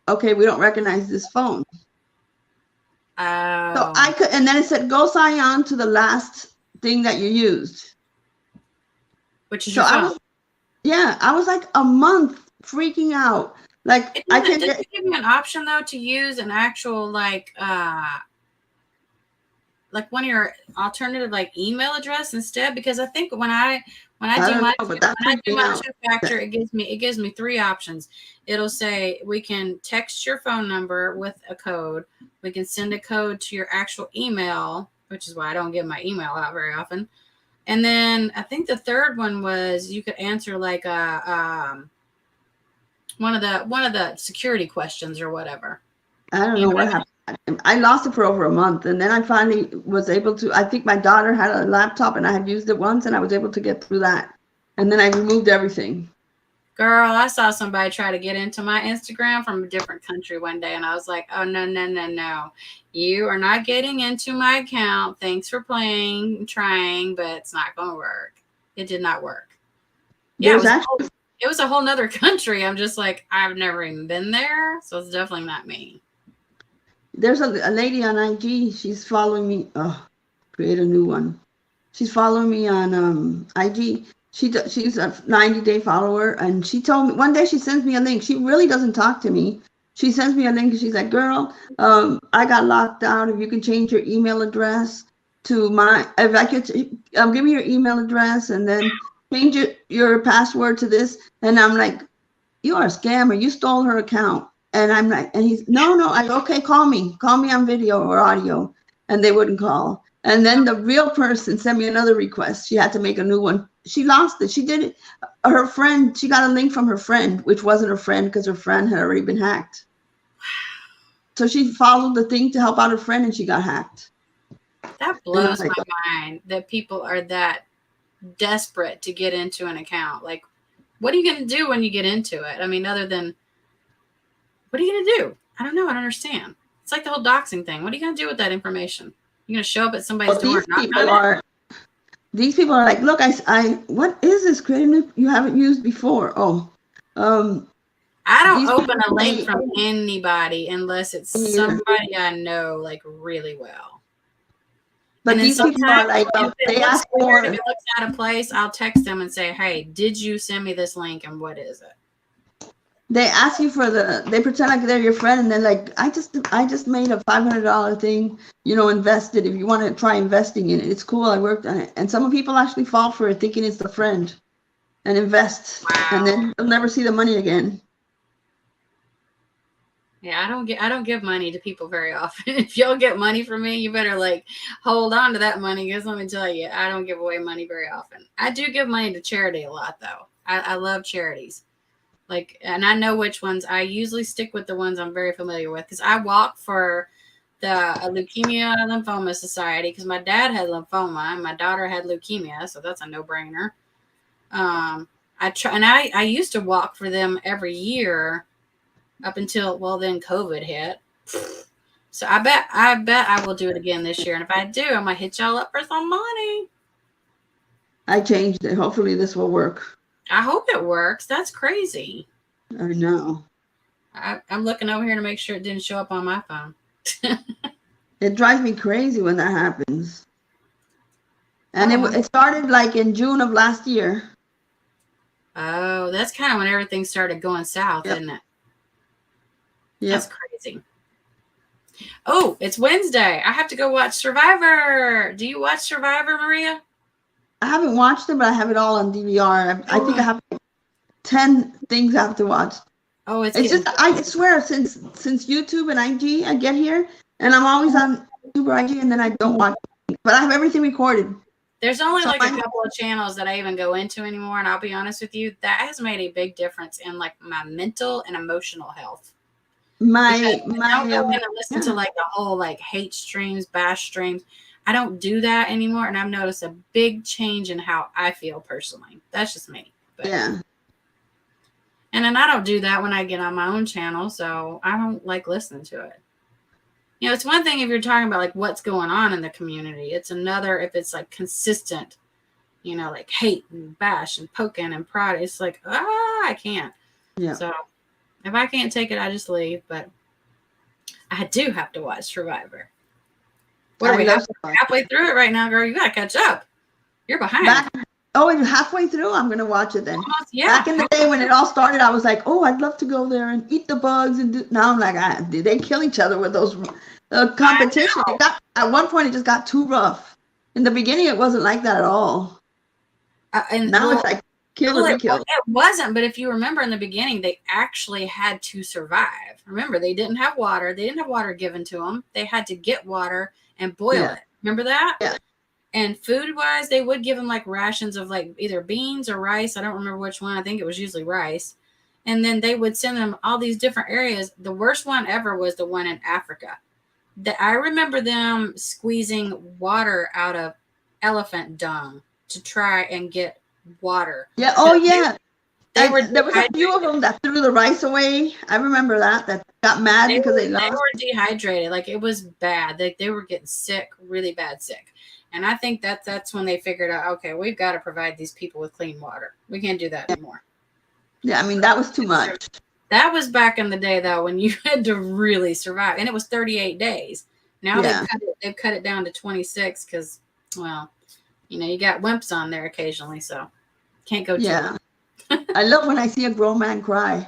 okay, we don't recognize this phone. So I could, and then it said, go sign on to the last thing that you used. Which is your phone. I was like a month freaking out. Like I can give you an option though to use an actual like one of your alternative like email address instead, because I think when I do my two-factor, it gives me three options. It'll say we can text your phone number with a code. We can send a code to your actual email, which is why I don't give my email out very often. And then I think the third one was you could answer like one of the security questions or whatever. I don't know what happened. I lost it for over a month, and then I finally was able to. I think my daughter had a laptop, and I had used it once, and I was able to get through that. And then I removed everything. Girl, I saw somebody try to get into my Instagram from a different country one day, and I was like, oh, no. You are not getting into my account. Thanks for trying, but it's not going to work. It did not work. Yeah, it was a whole nother country. I'm just like, I've never even been there, so it's definitely not me. There's a lady on IG. She's following me. Oh, create a new one. She's following me on IG. She's a 90-day follower, and she told me one day she sends me a link. She really doesn't talk to me. She sends me a link, and she's like, "Girl, I got locked out. If you can change your email address to if I could, give me your email address, and then change your password to this." And I'm like, "You are a scammer. You stole her account." And I'm like, and he's no. Okay, call me on video or audio, and they wouldn't call. And then the real person sent me another request. She had to make a new one. She lost it. She did it. Her friend, she got a link from her friend, which wasn't her friend because her friend had already been hacked. So she followed the thing to help out her friend, and she got hacked. That blows my mind that people are that desperate to get into an account. Like, what are you going to do when you get into it? I mean, other than, what are you going to do? I don't know. I don't understand. It's like the whole doxing thing. What are you going to do with that information? You're going to show up at somebody's door? These people are like, look, what is this creative you haven't used before? I don't open a link from anybody unless it's somebody I know like really well. But these people are like, they ask for. If it looks out of place, I'll text them and say, "Hey, did you send me this link and what is it?" They ask you they pretend like they're your friend, and they're like, I just made a $500 thing, invested. If you want to try investing in it, it's cool. I worked on it. And some people actually fall for it thinking it's the friend and invest. Wow. And then they'll never see the money again. Yeah, I don't give money to people very often. If y'all get money from me, you better like hold on to that money, because let me tell you, I don't give away money very often. I do give money to charity a lot though. I love charities. Like, and I know which ones. I usually stick with the ones I'm very familiar with, because I walk for the Leukemia and Lymphoma Society, because my dad had lymphoma and my daughter had leukemia, so that's a no-brainer. I used to walk for them every year up until, then COVID hit. So I bet I will do it again this year, and if I do, I might hit y'all up for some money. I changed it. Hopefully this will work. I hope it works. That's crazy. I know. I'm looking over here to make sure it didn't show up on my phone. It drives me crazy when that happens. And it started like in June of last year. Oh, that's kind of when everything started going south, isn't it? Yeah. That's crazy. Oh, it's Wednesday. I have to go watch Survivor. Do you watch Survivor, Maria? I haven't watched it, but I have it all on DVR. I think I have 10 things I have to watch. Oh, It's just, I swear, since YouTube and IG, I get here, and I'm always on YouTube or IG, and then I don't watch it. But I have everything recorded. There's only So like a couple of channels that I even go into anymore, and I'll be honest with you, that has made a big difference in like my mental and emotional health. I don't go in and listen to like the whole like hate streams, bash streams. I don't do that anymore, and I've noticed a big change in how I feel personally. That's just me. But, yeah. And then I don't do that when I get on my own channel, so I don't like listening to it. You know, it's one thing if you're talking about like what's going on in the community. It's another if it's like consistent, you know, like hate and bash and poking and prod. It's like, I can't. Yeah. So if I can't take it, I just leave. But I do have to watch Survivor. What are we halfway through it right now, girl? You gotta catch up. You're behind. You're halfway through? I'm gonna watch it then. Yeah. Back in the day when it all started, I was like, oh, I'd love to go there and eat the bugs and do. Now I'm like, did they kill each other with those competition? At one point, it just got too rough. In the beginning, it wasn't like that at all. And now it's like kill or be killed. It wasn't, but if you remember in the beginning, they actually had to survive. Remember, they didn't have water. They didn't have water given to them. They had to get water and boil it. Remember that? Yeah. And food-wise, they would give them like rations of like either beans or rice. I don't remember which one. I think it was usually rice. And then they would send them all these different areas. The worst one ever was the one in Africa. I remember them squeezing water out of elephant dung to try and get water. Yeah. Oh, yeah. There was a few of them that threw the rice away. I remember that got mad because they were dehydrated. Like it was bad. They were getting sick, really bad sick. And I think that's when they figured out, okay, we've got to provide these people with clean water. We can't do that anymore. Yeah, I mean, that was too much. That was back in the day, though, when you had to really survive. And it was 38 days. Now they've cut it down to 26 because, well, you know, you got wimps on there occasionally, so can't go too long. I love when I see a grown man cry.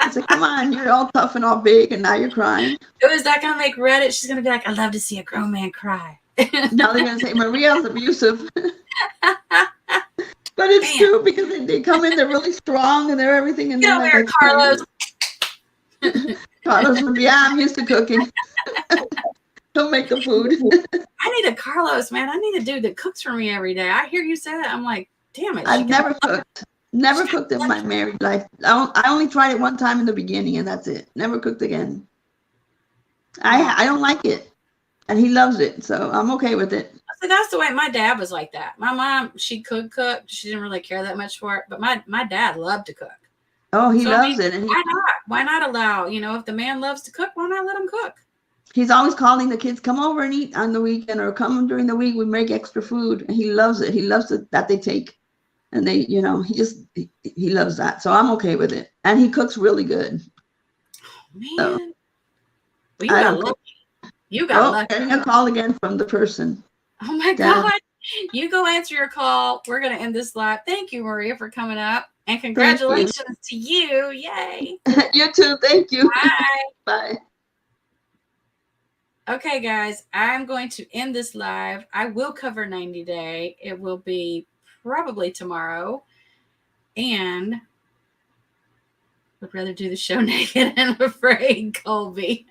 It's like, come on, you're all tough and all big, and now you're crying. Is that going to make Reddit? She's going to be like, I love to see a grown man cry. Now they're going to say Maria's abusive. But it's true because they come in, they're really strong, and they're everything. And then like, Carlos. Carlos would be, I'm used to cooking. Don't make the food. I need a Carlos, man. I need a dude that cooks for me every day. I hear you say that. I'm like, damn it. I've never cooked. Never cooked in my married life. I only tried it one time in the beginning, and that's it. Never cooked again. I don't like it, and he loves it, so I'm okay with it. So that's the way my dad was like that. My mom, she could cook. She didn't really care that much for it, but my dad loved to cook. Oh, he loves it. And why not? Why not allow? You know, if the man loves to cook, why not let him cook? He's always calling the kids, come over and eat on the weekend, or come during the week. We make extra food, and he loves it. He loves it that they take. And they, you know, he loves that. So I'm okay with it. And he cooks really good. Oh, man. So, well, you got lucky. You got lucky. Getting a call again from the person. Oh, my God. You go answer your call. We're going to end this live. Thank you, Maria, for coming up. And congratulations to you. Yay. You too. Thank you. Bye. Bye. Okay, guys. I'm going to end this live. I will cover 90 Day. It will be probably tomorrow, and would rather do the show naked and afraid, Colby.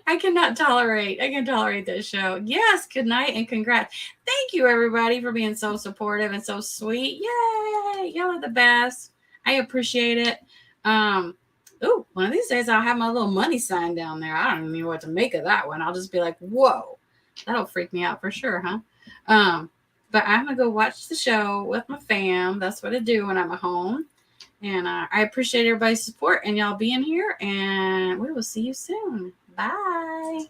I can tolerate this show. Yes, good night and congrats. Thank you, everybody, for being so supportive and so sweet. Yay, y'all are the best. I appreciate it. One of these days I'll have my little money sign down there. I don't even know what to make of that one. I'll just be like, whoa, that'll freak me out for sure, huh? But I'm going to go watch the show with my fam. That's what I do when I'm at home. And I appreciate everybody's support and y'all being here. And we will see you soon. Bye.